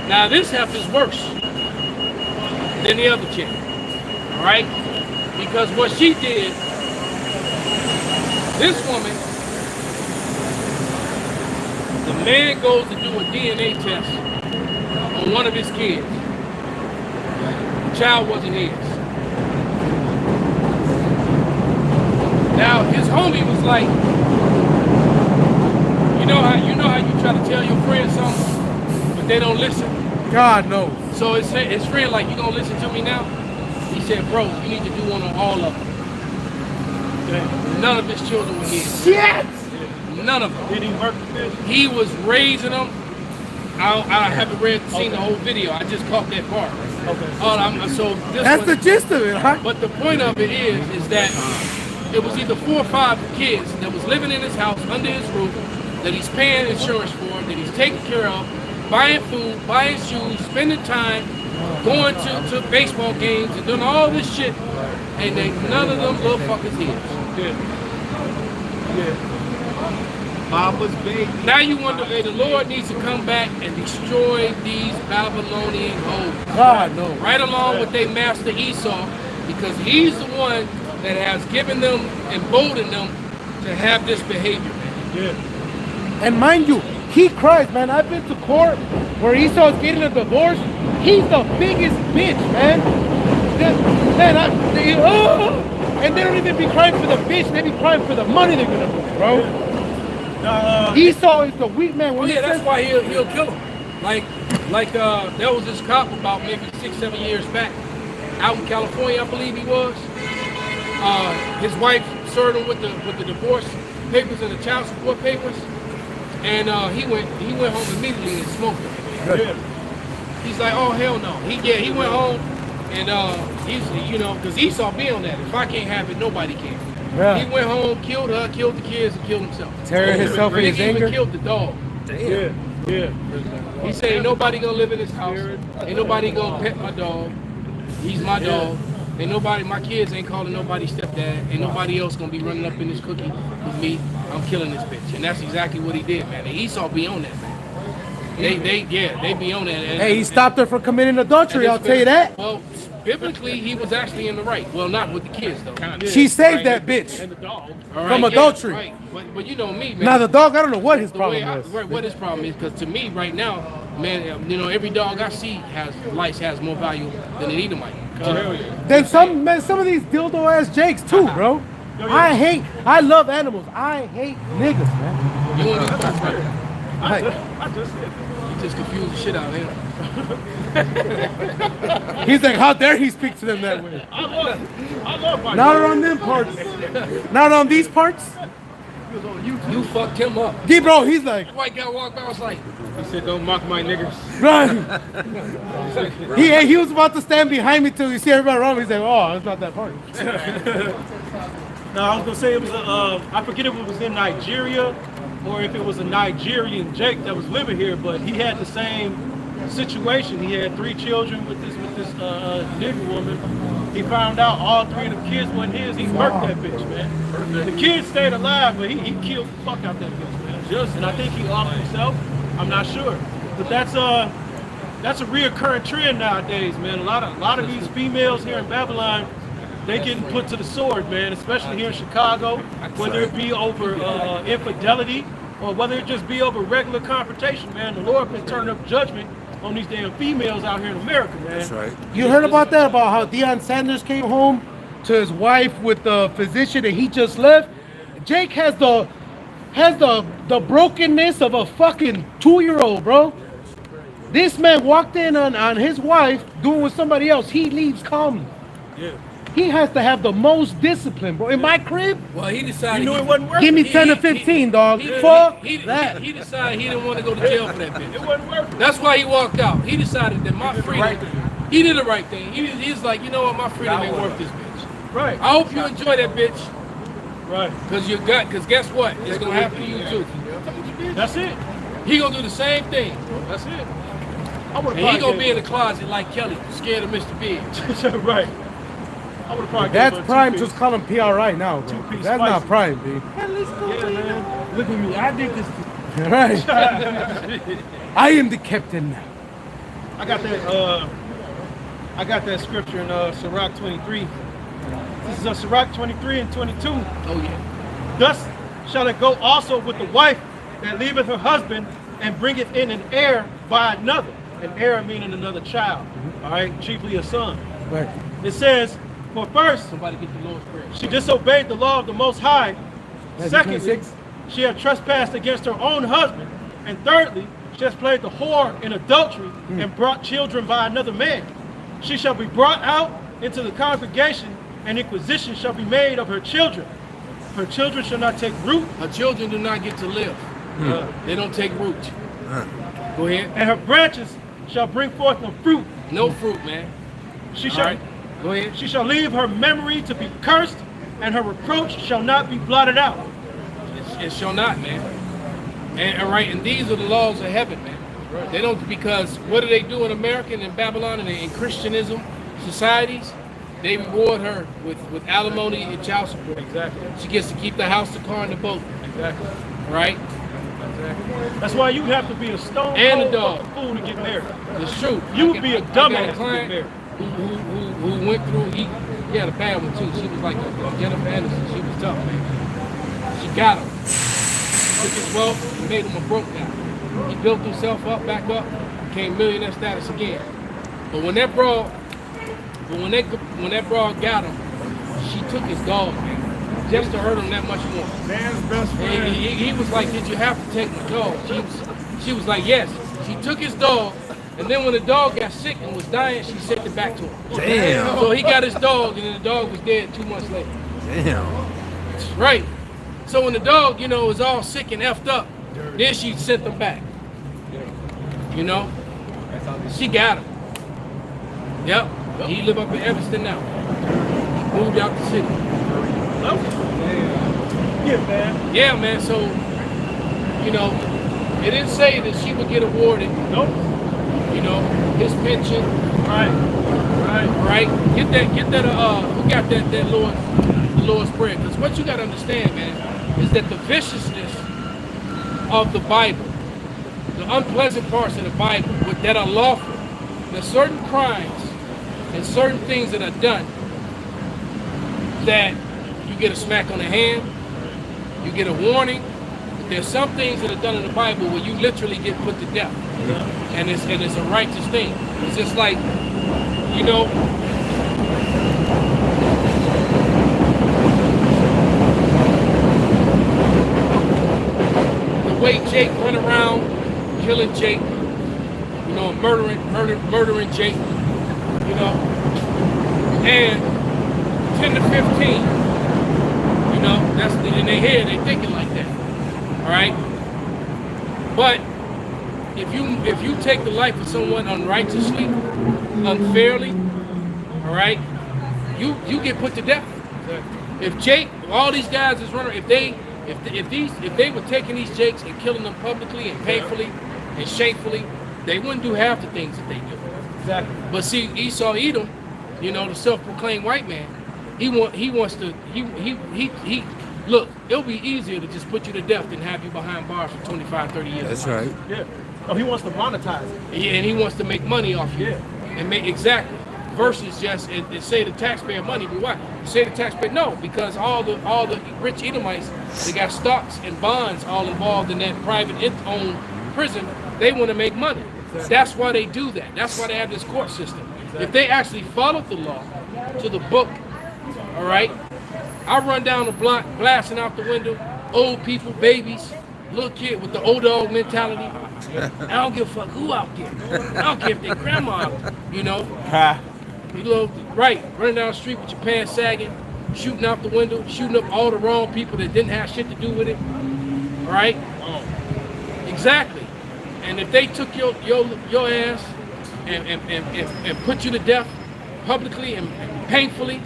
Now this half is worse than the other chick. All right? Because what she did, this woman, the man goes to do a DNA test on one of his kids. The child wasn't his. Now his homie was like, you know how you try to tell your friend something, but they don't listen. God knows. So his friend like, you gonna listen to me now? He said, bro, you need to do one on all of them. None of his children were his. Shit! None of them. Did he work with this? He was raising them. I haven't seen the whole video. I just caught that part. Okay. So this That's one, the gist of it, huh? but the point of it is that it was either 4 or 5 kids that was living in his house under his roof, that he's paying insurance for, that he's taking care of, buying food, buying shoes, spending time, going to baseball games and doing all this shit, and they, none of them little fuckers his. Mama's baby. Now you wonder, hey, the Lord needs to come back and destroy these Babylonian hoes. God, no. Right along with their master Esau, because he's the one that has given them, emboldened them to have this behavior. And mind you, he cries, man. I've been to court where Esau's getting a divorce. He's the biggest bitch, man. And they don't even be crying for the bitch. They be crying for the money they're gonna lose, bro. Esau is the weak man. Well, yeah, that's why he'll kill him. Like there was this cop about maybe 6-7 years back, out in California, I believe he was. His wife served him with the divorce papers and the child support papers, and he went home immediately and smoked it. He's like, oh hell no. He went home and he's, you know, because Esau be on that. If I can't have it, nobody can. Yeah. He went home, killed her, killed the kids, and killed himself. Tearing himself in his He even anger. killed the dog. He said, ain't nobody gonna live in this house. Ain't nobody gonna pet my dog. He's my dog. Ain't nobody, my kids ain't calling nobody stepdad. Ain't nobody else gonna be running up in this cookie with me. I'm killing this bitch. And that's exactly what he did, man. And Esau be on that, man. They be on that. And, Hey, he stopped her from committing adultery, I'll tell you that. Well, biblically, he was actually in the right. Well, not with the kids, though. She saved that bitch And the dog. from adultery. Right. But you know me, man. Now the dog, I don't know what his The way problem was. what his problem is, because to me right now, man, you know, every dog I see has more value than an Edomite. Then some of these dildo ass Jakes too, bro. I love animals. I hate niggas, man. You want to you just confuse the shit out of him. He's like, how dare he speak to them that way? I love my Not on them parts. Not on these parts. You fucked him up. D bro, he's like, White guy walked by, I was like, He said, don't mock my niggers. right. He was about to stand behind me till you see everybody around me. He's like, oh, it's not that part. No, I was gonna say it was I forget if it was in Nigeria or if it was a Nigerian Jake that was living here, but he had the same situation. He had 3 children with this nigger woman. He found out all 3 of the kids wasn't his. He murked that bitch, man. The kids stayed alive, but he killed the fuck out that bitch, man. And I think he off himself. I'm not sure, but that's a reoccurring trend nowadays, man. A lot of these females here in Babylon, they getting put to the sword, man, especially here in Chicago, whether it be over infidelity or whether it just be over regular confrontation, man. The Lord been turning up judgment on these damn females out here in America, man. That's right. You heard about that? About how Deion Sanders came home to his wife with the physician and he just left? Jake has the brokenness of a fucking 2-year-old, bro. This man walked in on his wife doing with somebody else. He leaves calmly. Yeah. He has to have the most discipline, bro. In my crib, well, he decided. You knew it wasn't working. give me 10 to 15, dog. Fuck that. He decided he didn't want to go to jail for that bitch. It wasn't working. That's why he walked out. He decided that my freedom. He did the right thing. He's like, you know what, my freedom ain't worth this bitch. Right. I hope you enjoy that bitch, Right. because guess what? It's gonna happen to you too. That's it. He gonna do the same thing, That's it. and he gonna be in the closet like Kelly, scared of Mr. Biggs. Right. I would probably That's give her a prime. 2-piece. Just call him PRI now, bro. Two-piece That's not spicy. prime, B. Yeah, man. Look at you. I did this. Right. I am the captain now. I got that scripture in Sirach 23. This is Sirach 23 and 22. Oh yeah. Thus shall it go also with the wife that leaveth her husband and bringeth in an heir by another. An heir meaning another child. All right, chiefly a son. Right. It says, for first, Somebody get the Lord's prayer. she disobeyed the law of the Most High. Matthew Secondly, 26. she had trespassed against her own husband. And thirdly, she has played the whore in adultery and brought children by another man. She shall be brought out into the congregation, and inquisition shall be made of her children. Her children shall not take root, Her children do not get to live. They don't take root. Go ahead. and her branches shall bring forth no fruit. No fruit, man. She All shall, right. Go ahead. she shall leave her memory to be cursed, and her reproach shall not be blotted out. It shall not, man. And all right, and these are the laws of heaven, man. They don't, because what do they do in America and in Babylon and in Christianism societies? They reward her with alimony and child support. Exactly. She gets to keep the house, the car, and the boat. Exactly. Right? That's why you have to be a stone And a cold dog. fucking fool to get married. It's true. You would be a I got dumbass to get client married. who went through, he had a bad one too. She was like a Jennifer Aniston. She was tough, man. She got him. Took his wealth and made him a broke guy. He built himself up, back up, became millionaire status again. But when that broad got him, she took his dog, man. Just to hurt him that much more. Man's best And friend. he was like, did you have to take my dog? She was like, yes. She took his dog, and then when the dog got sick and was dying, she sent it back to him. Damn. So he got his dog, and then the dog was dead 2 months later. Damn. Right. So when the dog, was all sick and effed up, then she sent them back. She got him. Yep. He live up in Evanston now. He moved out the city. Yeah, man. Yeah, man. So, it didn't say that she would get awarded, Nope. His pension. Right. Right? Get that, who got that Lord's Prayer? Because what you got to understand, man, is that the viciousness of the Bible, the unpleasant parts of the Bible that are lawful, there's certain crimes and certain things that are done that you get a smack on the hand, you get a warning. There's some things that are done in the Bible where you literally get put to death. And it's a righteous thing. It's just like, the way Jake went around killing Jake, murdering Jake, and 10 to 15, that's in their head, they thinking like that. All right, but if you take the life of someone unrighteously, unfairly, all right, you get put to death. If Jake, all these guys is running, if they were taking these Jakes and killing them publicly and painfully and shamefully, they wouldn't do half the things that they do. Exactly. But see, Esau Edom, the self-proclaimed white man, he wants to look, it'll be easier to just put you to death than have you behind bars for 25, 30 years. That's right. Yeah. Oh, he wants to monetize it. Yeah, and he wants to make money off you. Yeah. And make exactly. Versus just and say the taxpayer money, but why? Say the taxpayer no, because all the rich Edomites, they got stocks and bonds all involved in that private owned prison. They want to make money. Exactly. That's why they do that. That's why they have this court system. Exactly. If they actually followed the law to the book, all right, I run down the block, blasting out the window, old people, babies, little kid with the old dog mentality. I don't give a fuck who out there. I don't care if they grandma, right, running down the street with your pants sagging, shooting out the window, shooting up all the wrong people that didn't have shit to do with it. All right? Exactly. And if they took your ass and put you to death publicly and painfully,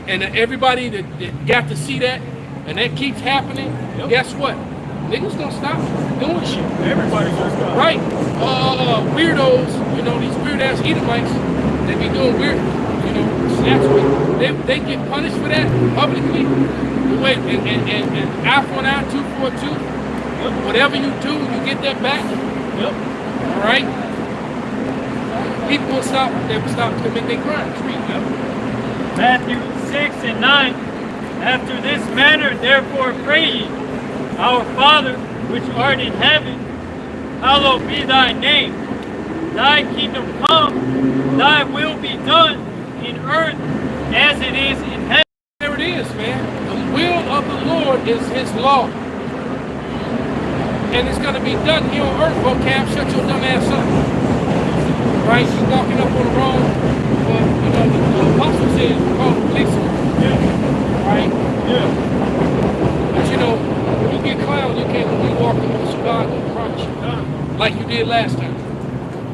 and everybody that got to see that, and that keeps happening, guess what? Niggas gonna stop doing shit. Everybody's just got Right. Weirdos, these weird ass Edomites, they be doing weird, snatch. They get punished for that publicly. Wait, and eye for an eye, tooth for a tooth. Whatever you do, you get that back. Yep. All right. People will stop. They will stop committing their crimes. Matthew 6 and 9. After this manner, therefore, pray ye, Our Father, which art in heaven, hallowed be thy name. Thy kingdom come, thy will be done in earth as it is in heaven. There it is, man. The will of the Lord is his law. And it's going to be done here on earth, vocab. Shut your dumb ass up. Right? You walking up on the wrong, the apostle says, call the police on you. Yeah. Right? Yeah. But when you get clowned, you can't when you walk into Chicago, I promise you. Like you did last time.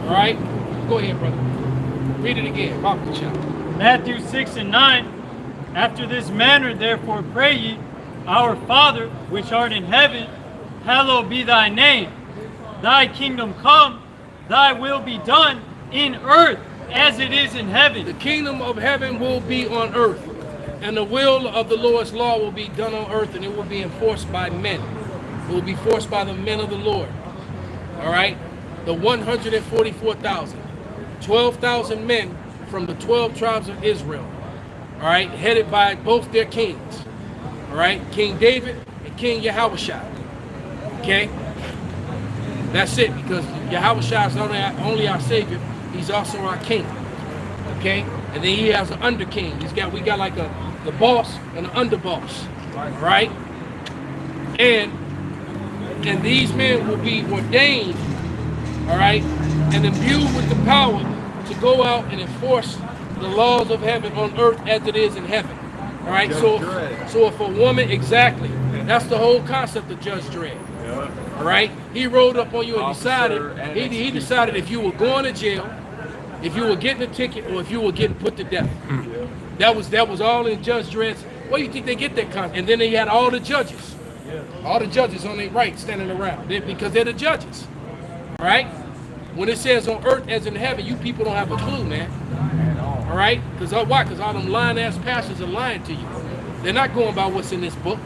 All right? Go ahead, brother. Read it again. Pop the chapter. Matthew 6 and 9. After this manner, therefore, pray ye, Our Father, which art in heaven, hallowed be thy name. Thy kingdom come, thy will be done in earth as it is in heaven. The kingdom of heaven will be on earth, and the will of the Lord's law will be done on earth, and it will be enforced by men. It will be forced by the men of the Lord. All right? The 144,000. 12,000 men from the 12 tribes of Israel. All right? Headed by both their kings. All right? King David and King Yahushua. Okay? That's it, because Yahushua is not only our Savior, he's also our King. Okay? And then he has an under king. We got like the boss and an underboss. Right? And these men will be ordained, all right, and imbued with the power to go out and enforce the laws of heaven on earth as it is in heaven. All right, so if a woman, exactly, that's the whole concept of Judge Dredd. All right, he rolled up on you and decided, he decided if you were going to jail, if you were getting a ticket, or if you were getting put to death. That was all in Judge Dredd's. Where do you think they get that concept? And then they had all the judges. All the judges on their right standing around because they're the judges. All right? When it says on earth as in heaven, you people don't have a clue, man. All right? Because why? Because all them lying-ass pastors are lying to you. They're not going by what's in this book.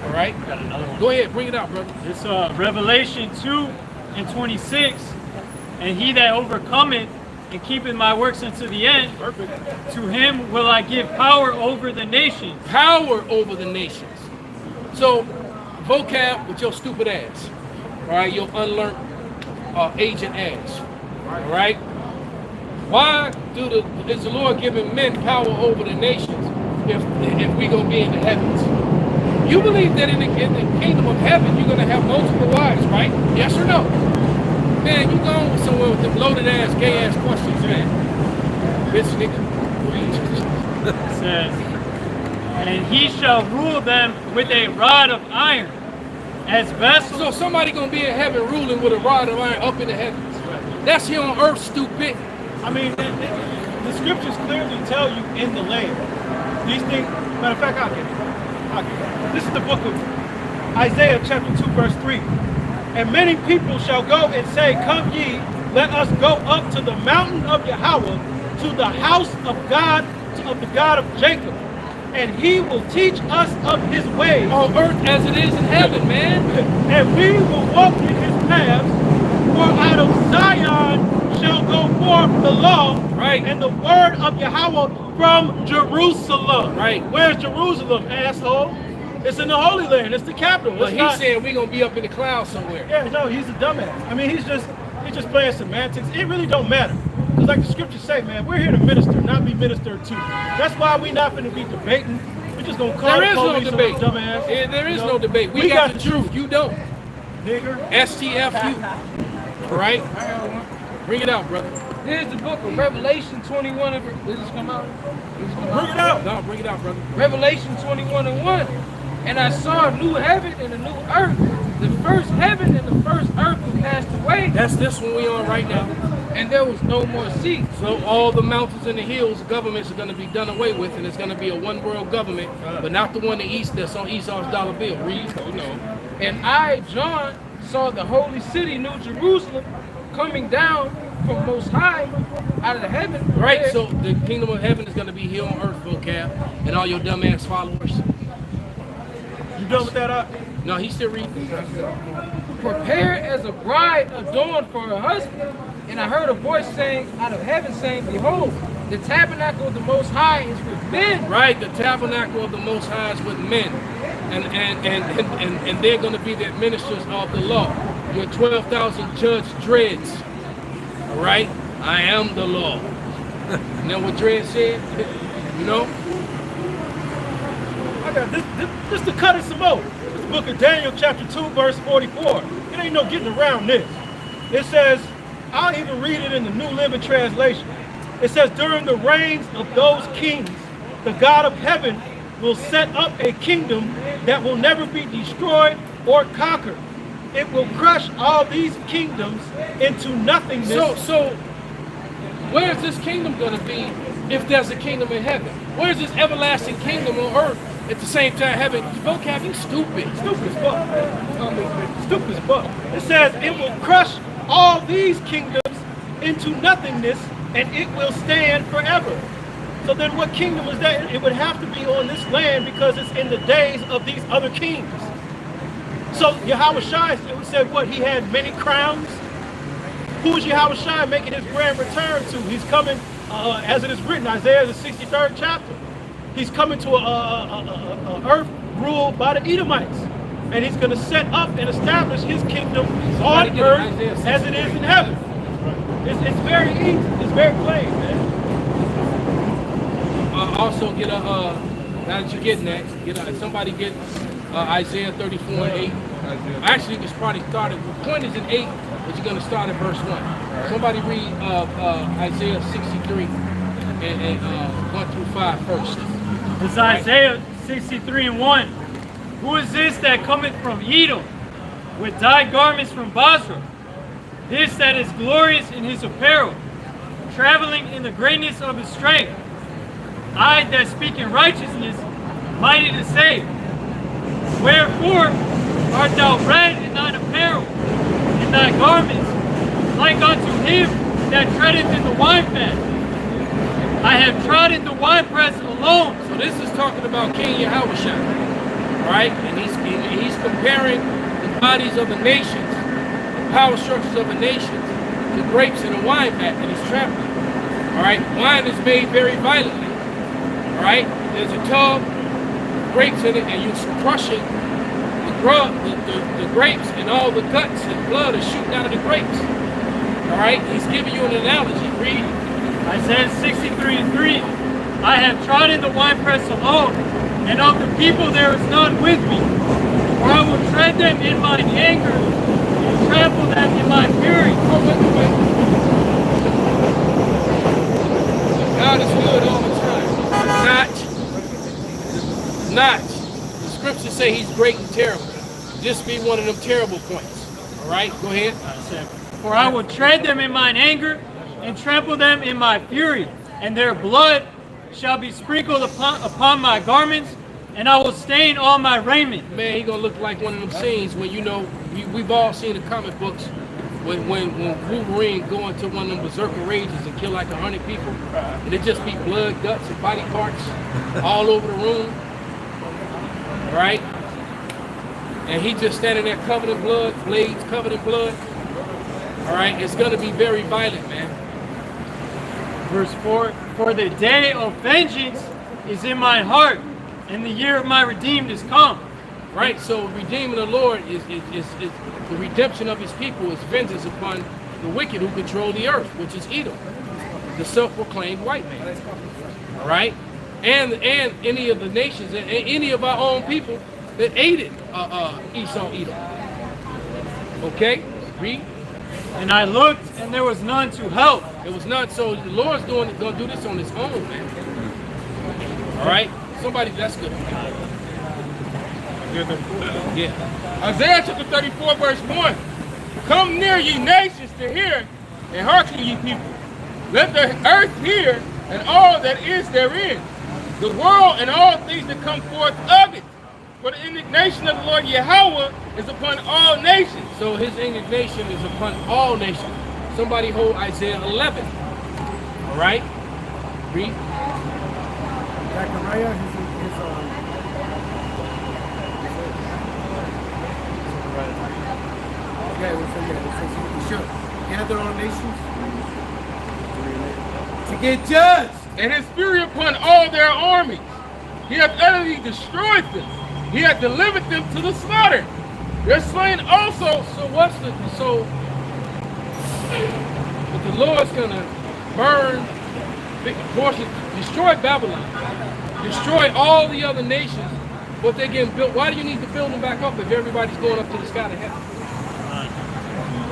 All right? Got another one. Go ahead. Bring it out, brother. It's Revelation 2:26. And he that overcometh and keepeth my works unto the end, to him will I give power over the nations. Power over the nations. So, vocab with your stupid ass, all right, your unlearned agent ass, all right? Why is the Lord giving men power over the nations if we gonna be in the heavens? You believe that in the kingdom of heaven you're gonna have multiple wives, right? Yes or no? Man, you going with somewhere with them loaded ass, gay ass questions, man. Bitch, nigga. It says, and he shall rule them with a rod of iron, as vessels. So somebody gonna be in heaven ruling with a rod of iron up in the heavens. That's here on earth, stupid. I mean, the scriptures clearly tell you in the land. These things, matter of fact, I'll get it. This is the book of Isaiah chapter 2, verse 3. And many people shall go and say, come ye, let us go up to the mountain of Yahweh, to the house of God, of the God of Jacob. And he will teach us of his ways. On earth as it is in heaven, man. And we will walk in his paths. For out of Zion shall go forth the law, right, and the word of Yahweh from Jerusalem. Right. Where's Jerusalem, asshole? It's in the Holy Land. It's the capital. But he's saying we're gonna be up in the clouds somewhere. Yeah, no, he's a dumbass. I mean, he's just playing semantics. It really don't matter. Because like the scriptures say, man, we're here to minister, not be ministered to. That's why we're not going to be debating. We're just going to call there is no debate. Dumbass. Yeah, there is no debate. We got the truth. You don't. Nigger. STFU. All right? Bring it out, brother. Here's the book of Revelation 21. Did this come out? Bring it out. No, bring it out, brother. Revelation 21:1. And I saw a new heaven and a new earth. The first heaven and the first earth were passed away. That's this one we on right now. And there was no more sea. So all the mountains and the hills, governments are going to be done away with, and it's going to be a one world government, but not the one in the east that's on Esau's dollar bill. Read, And I, John, saw the holy city, New Jerusalem, coming down from most high out of the heaven. Right, so the kingdom of heaven is going to be here on earth, vocab, and all your dumbass followers. You done with that up? No, he's still reading. Prepared as a bride adorned for her husband. And I heard a voice saying out of heaven saying, behold, the tabernacle of the Most High is with men. Right, the tabernacle of the Most High is with men. And they're going to be the administrators of the law. Your 12,000 Judge Dredds. All right? I am the law. You know what Dredd said? You know? I got this to cut it some more. It's the book of Daniel chapter 2, verse 44. It ain't no getting around this. It says, I'll even read it in the New Living Translation. It says, during the reigns of those kings, the God of heaven will set up a kingdom that will never be destroyed or conquered. It will crush all these kingdoms into nothingness. So where is this kingdom going to be if there's a kingdom in heaven? Where's this everlasting kingdom on earth at the same time heaven? Vocab, you stupid. Stupid as fuck. Stupid as fuck. It says it will crush all these kingdoms into nothingness, and it will stand forever. So then what kingdom is that? It would have to be on this land because it's in the days of these other kings. So Yahweh Shai said what? He had many crowns. Who is Yahweh Shai making his grand return to? He's coming, as it is written, Isaiah the 63rd chapter. He's coming to a earth ruled by the Edomites. And he's going to set up and establish his kingdom on earth as it is in heaven. It's very easy. It's very plain, man. Also get now that you're getting that, somebody get Isaiah 34 and 8. Actually, you can probably start at, the point is in 8, but you're going to start at verse 1. Somebody read Isaiah 63 and 1 through 5 first. It's Isaiah 63 and 1. Who is this that cometh from Edom, with dyed garments from Basra? This that is glorious in his apparel, traveling in the greatness of his strength. I that speak in righteousness, mighty to save. Wherefore art thou red in thine apparel, and thy garments like unto him that treadeth in the winepress? I have trodden the winepress alone. So this is talking about King Yahweh Shai, right? And he's comparing the bodies of the nations, the power structures of the nations, to grapes in a wine vat that he's trampling. All right, wine is made very violently. All right, there's a tub, grapes in it, and you're crushing the grapes, and all the guts and blood is shooting out of the grapes. All right, he's giving you an analogy. Read. Isaiah 63 and 3. I have trodden the winepress alone, and of the people there is none with me. For I will tread them in mine anger, and trample them in my fury. God is good all the time. Not. The scriptures say he's great and terrible. This be one of them terrible points. All right, go ahead. For I will tread them in mine anger, and trample them in my fury, and their blood shall be sprinkled upon my garments, and I will stain all my raiment. Man, he gonna look like one of them scenes when, you know, we've all seen the comic books when Wolverine go into one of them berserker rages and kill like 100 people, and it just be blood, guts, and body parts all over the room, right? And he just standing there covered in blood, blades covered in blood. All right, it's gonna be very violent, man. Verse 4, for the day of vengeance is in my heart, and the year of my redeemed is come. Right, so redeeming the Lord is the redemption of his people is vengeance upon the wicked who control the earth, which is Edom, the self-proclaimed white man. All right, and any of the nations and any of our own people that aided Esau, Edom. Okay, read. And I looked, and there was none to help. It was none. So the Lord's gonna do this on his own, man. All right, somebody, that's good. Yeah. Isaiah chapter 34, verse 1. Come near, ye nations, to hear, and hearken, ye people. Let the earth hear, and all that is therein, the world and all things that come forth of it. For the indignation of the Lord Yahweh is upon all nations. So his indignation is upon all nations. Somebody hold Isaiah 11. All right? Read. Zechariah, it says he should gather all nations to get judged. And his fury upon all their armies. He hath utterly destroyed them. He hath delivered them to the slaughter. They're slain also. But the Lord's gonna burn big portions, destroy Babylon, destroy all the other nations, but they're getting built. Why do you need to build them back up if everybody's going up to the sky to heaven?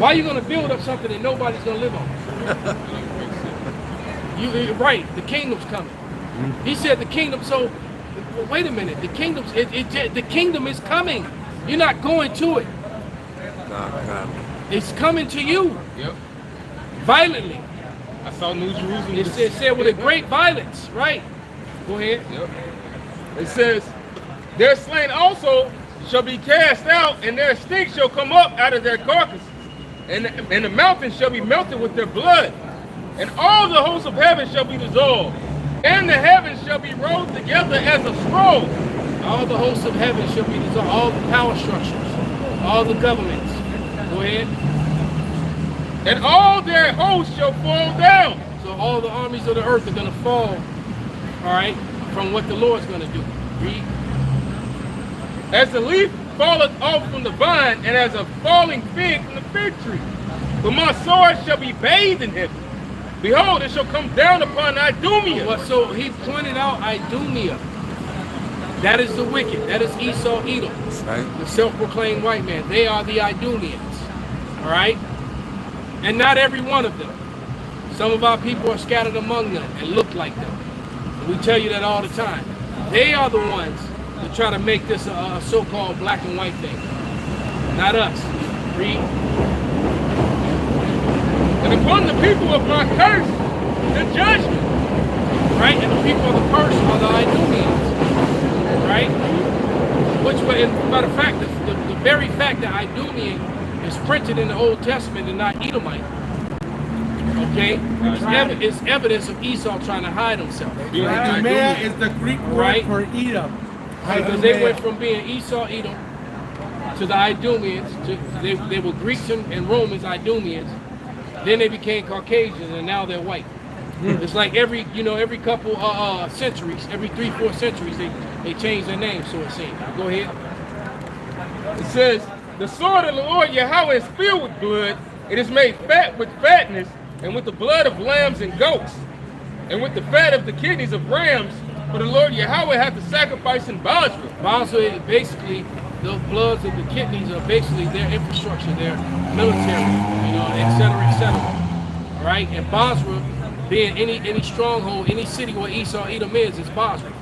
Why are you gonna build up something that nobody's gonna live on? You're right, the kingdom's coming. He said the kingdom, so wait a minute, the kingdom is coming. You're not going to it. It's coming to you. Yep. Violently. I saw New Jerusalem. It said with a great violence, right? Go ahead. Yep. It says, their slain also shall be cast out, and their stink shall come up out of their carcasses, and the mountains shall be melted with their blood, and all the hosts of heaven shall be dissolved, and the heavens shall be rolled together as a scroll. All the hosts of heaven shall be dissolved, all the power structures, all the governments. Go ahead. And all their hosts shall fall down. So all the armies of the earth are going to fall, all right, from what the Lord's going to do. Read. As the leaf falleth off from the vine, and as a falling fig from the fig tree. But my sword shall be bathed in heaven. Behold, it shall come down upon Idumea. Well, so he pointed out Idumea. That is the wicked. That is Esau, Edom. Right. The self-proclaimed white man. They are the Idumeans. All right? And not every one of them. Some of our people are scattered among them and look like them. And we tell you that all the time. They are the ones that try to make this a so-called black and white thing. Not us. Read. And upon the people of my curse, the judgment. Right? And the people of the curse are the Idumeans. Right? Which, matter of fact, the very fact that Idumean is printed in the Old Testament and not Edomite, okay, is evidence of Esau trying to hide himself. Idumea is the Greek word Right. for Edom. Because they went from being Esau, Edom, to the Idumeans. They were Greeks and Romans, Idumeans. Then they became Caucasians, and now they're white. It's like every couple centuries, every 3-4 centuries, they change their name, so it seems. Go ahead. It says, the sword of the Lord Yahweh is filled with blood. It is made fat with fatness, and with the blood of lambs and goats, and with the fat of the kidneys of rams. For the Lord Yahweh hath the sacrifice in Basra. Basra, basically, the bloods of the kidneys are basically their infrastructure, their military, et cetera, all right? And Basra, being any stronghold, any city where Esau, Edom is Basra,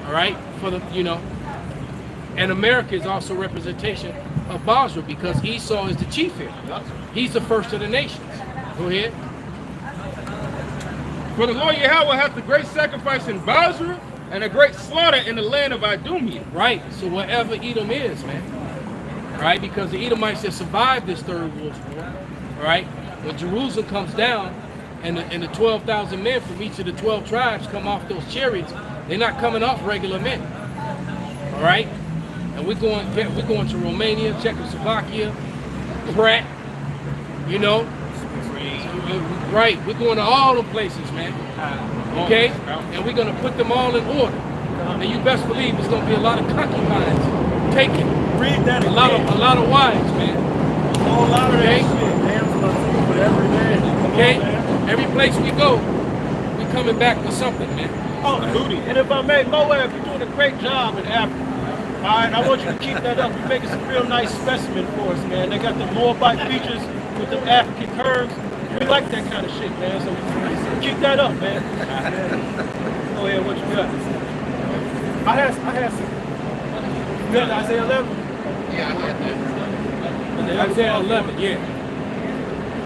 all right? And America is also representation of Basra because Esau is the chief here. He's the first of the nations. Go ahead. For the Lord Yahweh hath the great sacrifice in Basra, and a great slaughter in the land of Idumea. Right, so wherever Edom is, man. All right, because the Edomites that survived this third World War, all right, when Jerusalem comes down and the 12,000 men from each of the 12 tribes come off those chariots, they're not coming off regular men. All right, and we're going to Romania, Czechoslovakia, Pratt, right, we're going to all the places, man. Okay, and we're going to put them all in order. And you best believe there's going to be a lot of concubines taken. Read that a lot of wives, man. A whole lot of that shit. Every day. Okay, every place we go, we coming back with something, man. Oh, and if I may, Moab, you're doing a great job in Africa. All right, I want you to keep that up. You're making some real nice specimen for us, man. They got the Moabite features with the African curves. We like that kind of shit, man. So keep that up, man. Go ahead, what you got? I had some. You got Isaiah 11? Yeah, I had that. Isaiah 11, yeah.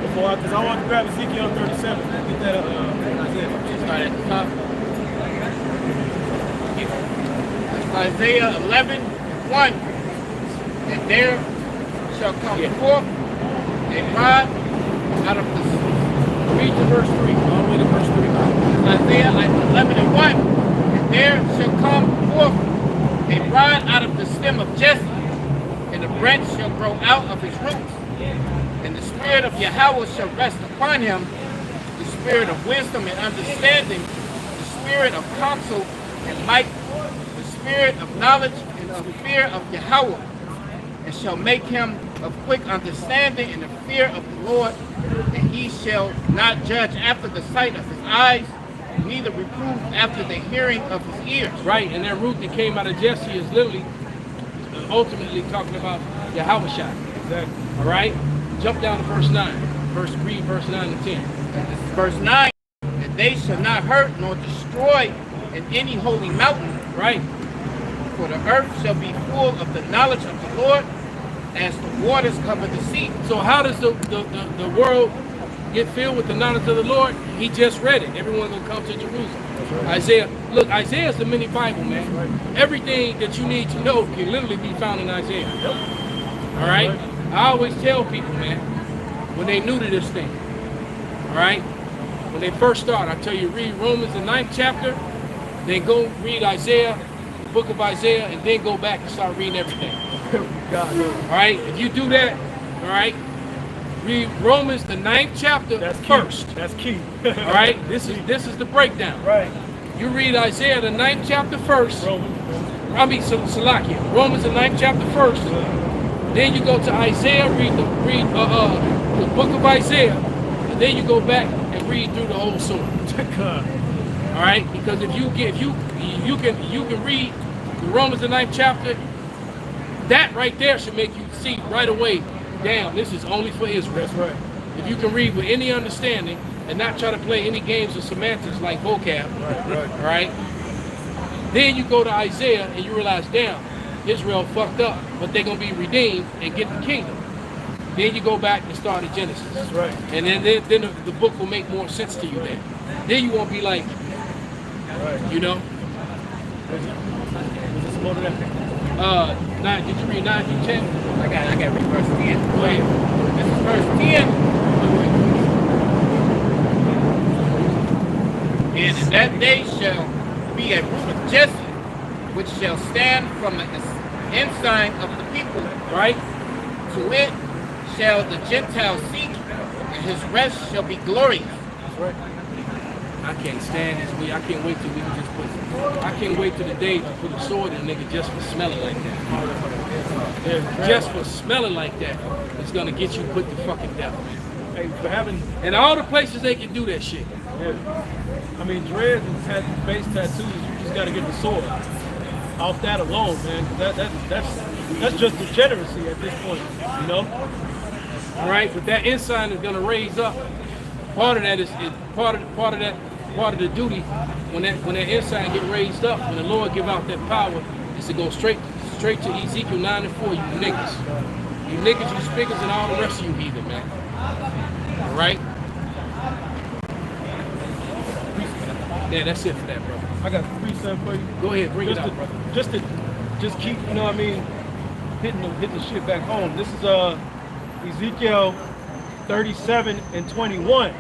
Before, because I want to grab Ezekiel 37. Get that up. Isaiah. Start at the top. Isaiah 11:1. And there shall come forth a rod out of the... Read to verse 3, all the way to verse 3. Isaiah 11:1. And there shall come forth a rod out of the stem of Jesse, and a branch shall grow out of his roots. And the spirit of Yahweh shall rest upon him, the spirit of wisdom and understanding, the spirit of counsel and might, the spirit of knowledge and of fear of Yahweh, and shall make him of quick understanding in the fear of the Lord, and he shall not judge after the sight of his eyes, neither reprove after the hearing of his ears. Right, and that root that came out of Jesse is literally, ultimately talking about Yahweh. Exactly. All right? Jump down to verse 9. Read verse 9 and 10. Verse 9, and they shall not hurt nor destroy in any holy mountain. Right. For the earth shall be full of the knowledge of the Lord, as the waters cover the sea. So how does the world get filled with the knowledge of the Lord, he just read it. Everyone gonna come to Jerusalem. Isaiah, look, Isaiah is the mini Bible, man. Everything that you need to know can literally be found in Isaiah. All right? I always tell people, man, when they new to this thing, all right? When they first start, I tell you, read Romans, the 9th chapter, then go read Isaiah, the book of Isaiah, and then go back and start reading everything. All right? If you do that, all right, read Romans, the 9th chapter first. That's key. All right? This is the breakdown. Right. You read Isaiah, the 9th chapter first. Salakia. Romans, the 9th chapter first. Then you go to Isaiah, read the book of Isaiah, and then you go back and read through the whole sword. All right, because if you can read the Romans, the 9th chapter, that right there should make you see right away. Damn, this is only for Israel. That's right. If you can read with any understanding and not try to play any games of semantics like vocab, all right? Then you go to Isaiah and you realize, damn, Israel fucked up, but they're gonna be redeemed and get the kingdom. Then you go back and start at Genesis. That's right. And then the book will make more sense to you then. Then you won't be like, you know? Was this more than that? Did you read 9 through 10? I got to read verse 10. Go ahead. This is verse 10. And in that day shall be a root of Jesse, which shall stand from the ensign of the people. Right? To it shall the Gentiles seek, and his rest shall be glorious. That's right. I can't stand this. I can't wait till we can just put. I can't wait till the day to put a sword in a nigga just for smelling like that. Just for smelling like that, it's gonna get you put to fucking death. Hey, for having, And all the places they can do that shit. yeah. I mean, dreads and face tattoos, you just gotta get the sword. Off that alone, man. That's just degeneracy at this point, you know? All right, but that ensign is gonna raise up. Part of that is part of the duty when that ensign get raised up, when the Lord give out that power, is to go straight to Ezekiel 9 and 4, you niggas. You niggas, you spiggers, and all the rest of you heathen, man. All right? Yeah, that's it for that, brother. I got a precept for you. Go ahead, bring it out, brother. Just keep, you know what I mean, hitting the shit back home. This is Ezekiel 37 and 21.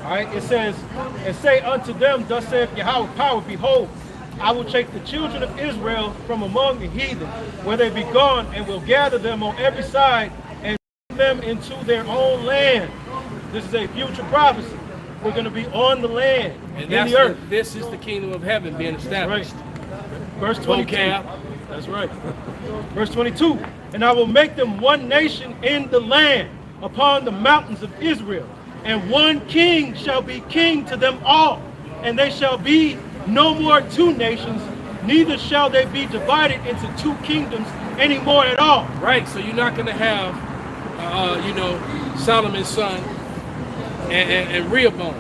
All right, it says, and say unto them, thus saith Yahweh power, behold, I will take the children of Israel from among the heathen, where they be gone, and will gather them on every side, and bring them into their own land. This is a future prophecy. We're going to be on the land, And in the earth. this is the kingdom of heaven being established. Verse 22. Vocab. That's right. Verse 22. And I will make them one nation in the land, upon the mountains of Israel, and one king shall be king to them all, and they shall be no more two nations, neither shall they be divided into two kingdoms anymore at all. Right, so you're not going to have, Solomon's son and Rehoboam.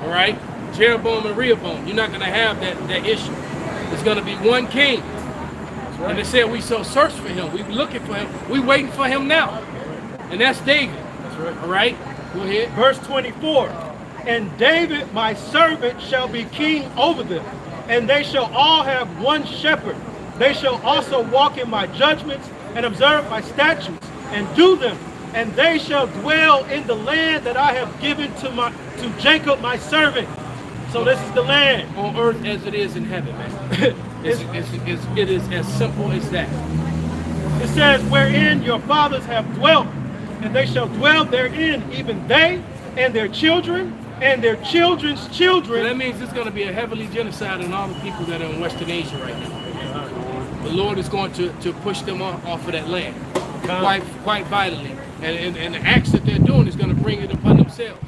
All right, Jeroboam and Rehoboam. You're not going to have that issue. It's going to be one king. And they said we shall search for him. We looking for him. We waiting for him now. And that's David. That's right. All right, go ahead. Verse 24. And David my servant shall be king over them, and they shall all have one shepherd. They shall also walk in my judgments and observe my statutes and do them, and they shall dwell in the land that I have given to Jacob my servant. So this is the land On earth as it is in heaven, man. It is as simple as that. It says, wherein your fathers have dwelt, and they shall dwell therein, even they and their children and their children's So children. that means it's going to be a heavily genocide on all the people that are in Western Asia right now. The Lord is going to push them off of that land quite violently. And the acts that they're doing is going to bring it upon themselves.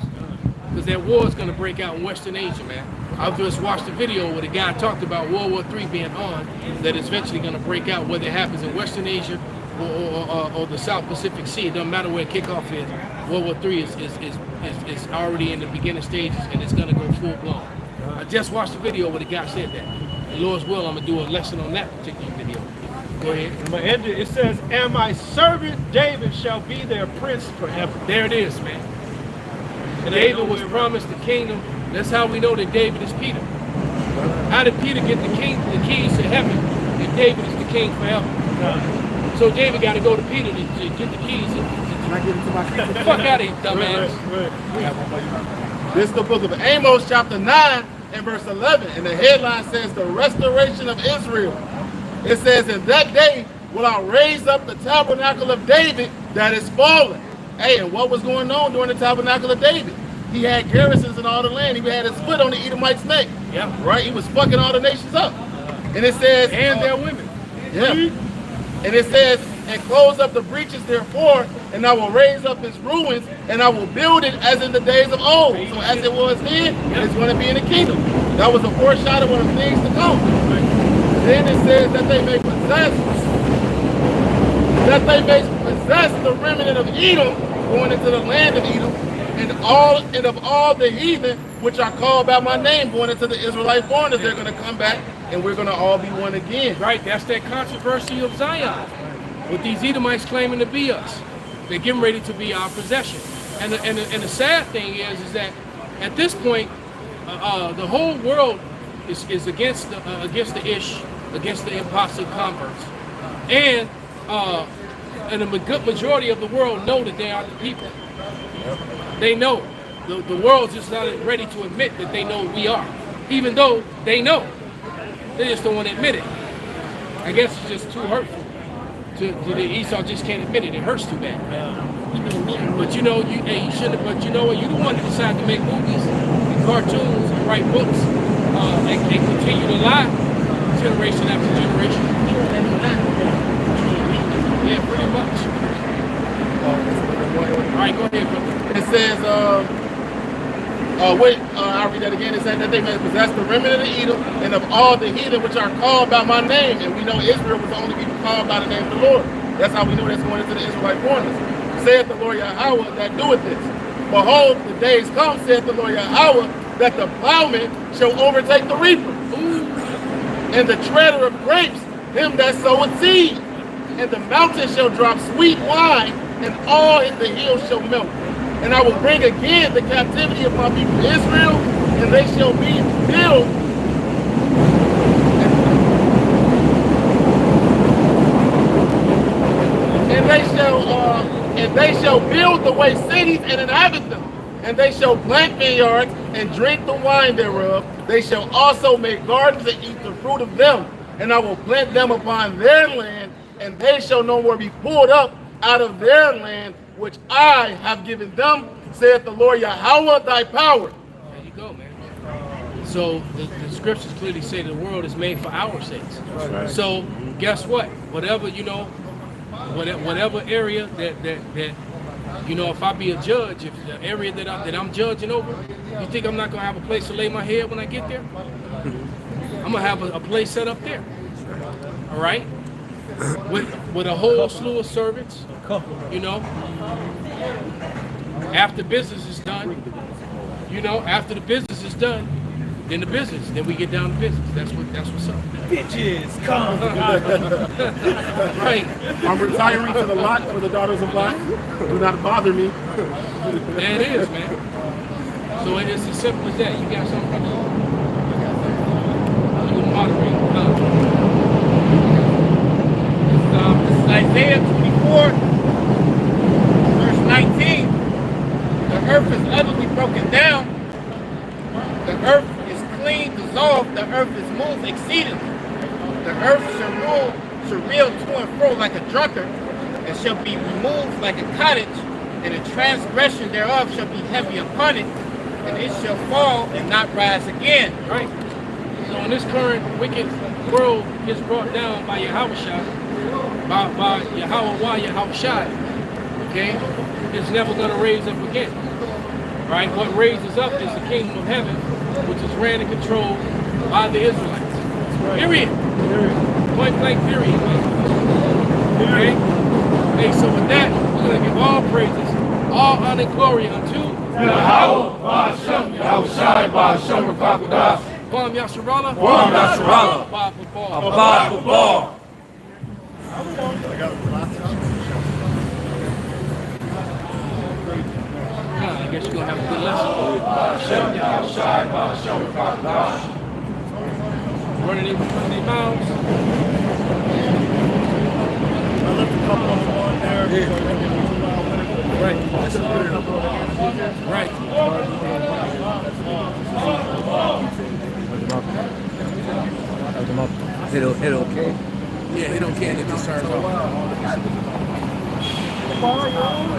Because that war is going to break out in Western Asia, man. I just watched a video where the guy talked about World War III being on, that it's eventually going to break out, whether it happens in Western Asia or the South Pacific Sea. It doesn't matter where kickoff is. World War III is already in the beginning stages, and it's going to go full blown. I just watched a video where the guy said that. And Lord's will, I'm going to do a lesson on that particular video. Go ahead. I'm gonna end it. It says, and my servant David shall be their prince forever. There it is, man. David was promised the kingdom. That's how we know that David is Peter. How did Peter get the keys to heaven if David is the king forever? So David got to go to Peter to get the keys. Can I get into my Get the fuck out of here, dumbass. This is the book of Amos, chapter 9 and verse 11. And the headline says, the restoration of Israel. It says, in that day will I raise up the tabernacle of David that is fallen. Hey, and what was going on during the tabernacle of David? He had garrisons in all the land. He had his foot on the Edomite's neck. Yeah. Right? He was fucking all the nations up. And it says... And their women. Yeah. And it says, and close up the breaches therefore, and I will raise up its ruins, and I will build it as in the days of old. So as it was then, it's going to be in the kingdom. That was a foreshadow of things to come. Then it says that they may possess the remnant of Edom, going into the land of Edom, and of all the heathen which are called by my name, going into the Israelite foreigners. They're going to come back, and we're going to all be one again. Right, that's that controversy of Zion, with these Edomites claiming to be us. They're getting ready to be our possession. And the sad thing is that at this point, the whole world is against the Ish, against the apostate converts, and a good majority of the world know that they are the people. They know. The world's just not ready to admit that they know we are, even though they know. They just don't want to admit it. I guess it's just too hurtful. To the Esau just can't admit it. It hurts too bad. But you know, you shouldn't. But you know what? You're the one that decided to make movies, and cartoons, and write books, and continue to lie, generation after generation. Yeah, pretty much. All right, go ahead, brother. It says, I'll read that again. It said that they may possess the remnant of Edom and of all the heathen which are called by my name. And we know Israel was the only people called by the name of the Lord. That's how we know that's going into the Israelite foreigners. Saith the Lord Yahweh that doeth this. Behold, the days come, saith the Lord Yahweh, that the plowman shall overtake the reaper, and the treader of grapes him that soweth seed. And the mountain shall drop sweet wine, and all in the hills shall melt. And I will bring again the captivity of my people Israel, and they shall be built. And they shall build the way cities and inhabit them. And they shall plant vineyards and drink the wine thereof. They shall also make gardens and eat the fruit of them. And I will plant them upon their land, and they shall no more be pulled up out of their land, which I have given them, saith the Lord Yahweh, thy power. There you go, man. So the scriptures clearly say the world is made for our sakes. Right. So guess what? Whatever, you know, whatever area that you know, if I be a judge, if the area that I'm judging over, you think I'm not gonna have a place to lay my head when I get there? I'm gonna have a place set up there. All right, with a whole slew of servants. You know, after business is done, you know, after the business is done, then the business, then we get down to business. That's what's up. Bitches, come. Right. I'm retiring to the lot for the daughters of Lot. Do not bother me. There it is, man. So it's as simple as that. You got something? You can moderate. This is Isaiah 24, verse 19. The earth is utterly broken down. The earth is clean, dissolved. The earth is moved exceedingly. The earth shall reel to and fro like a drunkard, and shall be removed like a cottage, and the transgression thereof shall be heavy upon it, and it shall fall and not rise again. Right. So in this current wicked world gets brought down by Yahushua, by Yahushua, okay, it's never going to raise up again. Right? What raises up is the kingdom of heaven, which is ran and controlled by the Israelites. Period. Point blank period. Okay? Hey, so with that, we're going to give all praises, all honor and glory unto Yahweh, Ba'ashem, Yahushai, Ba'ashem, Rakakudah, Kwam Yasharallah, Kwam Yasharallah, Abba Babal. guess you're gonna have a good lesson. Running their mouths. I left a couple of them on there. So Right. Right. Hit okay. Yeah, hit okay and it just turns off.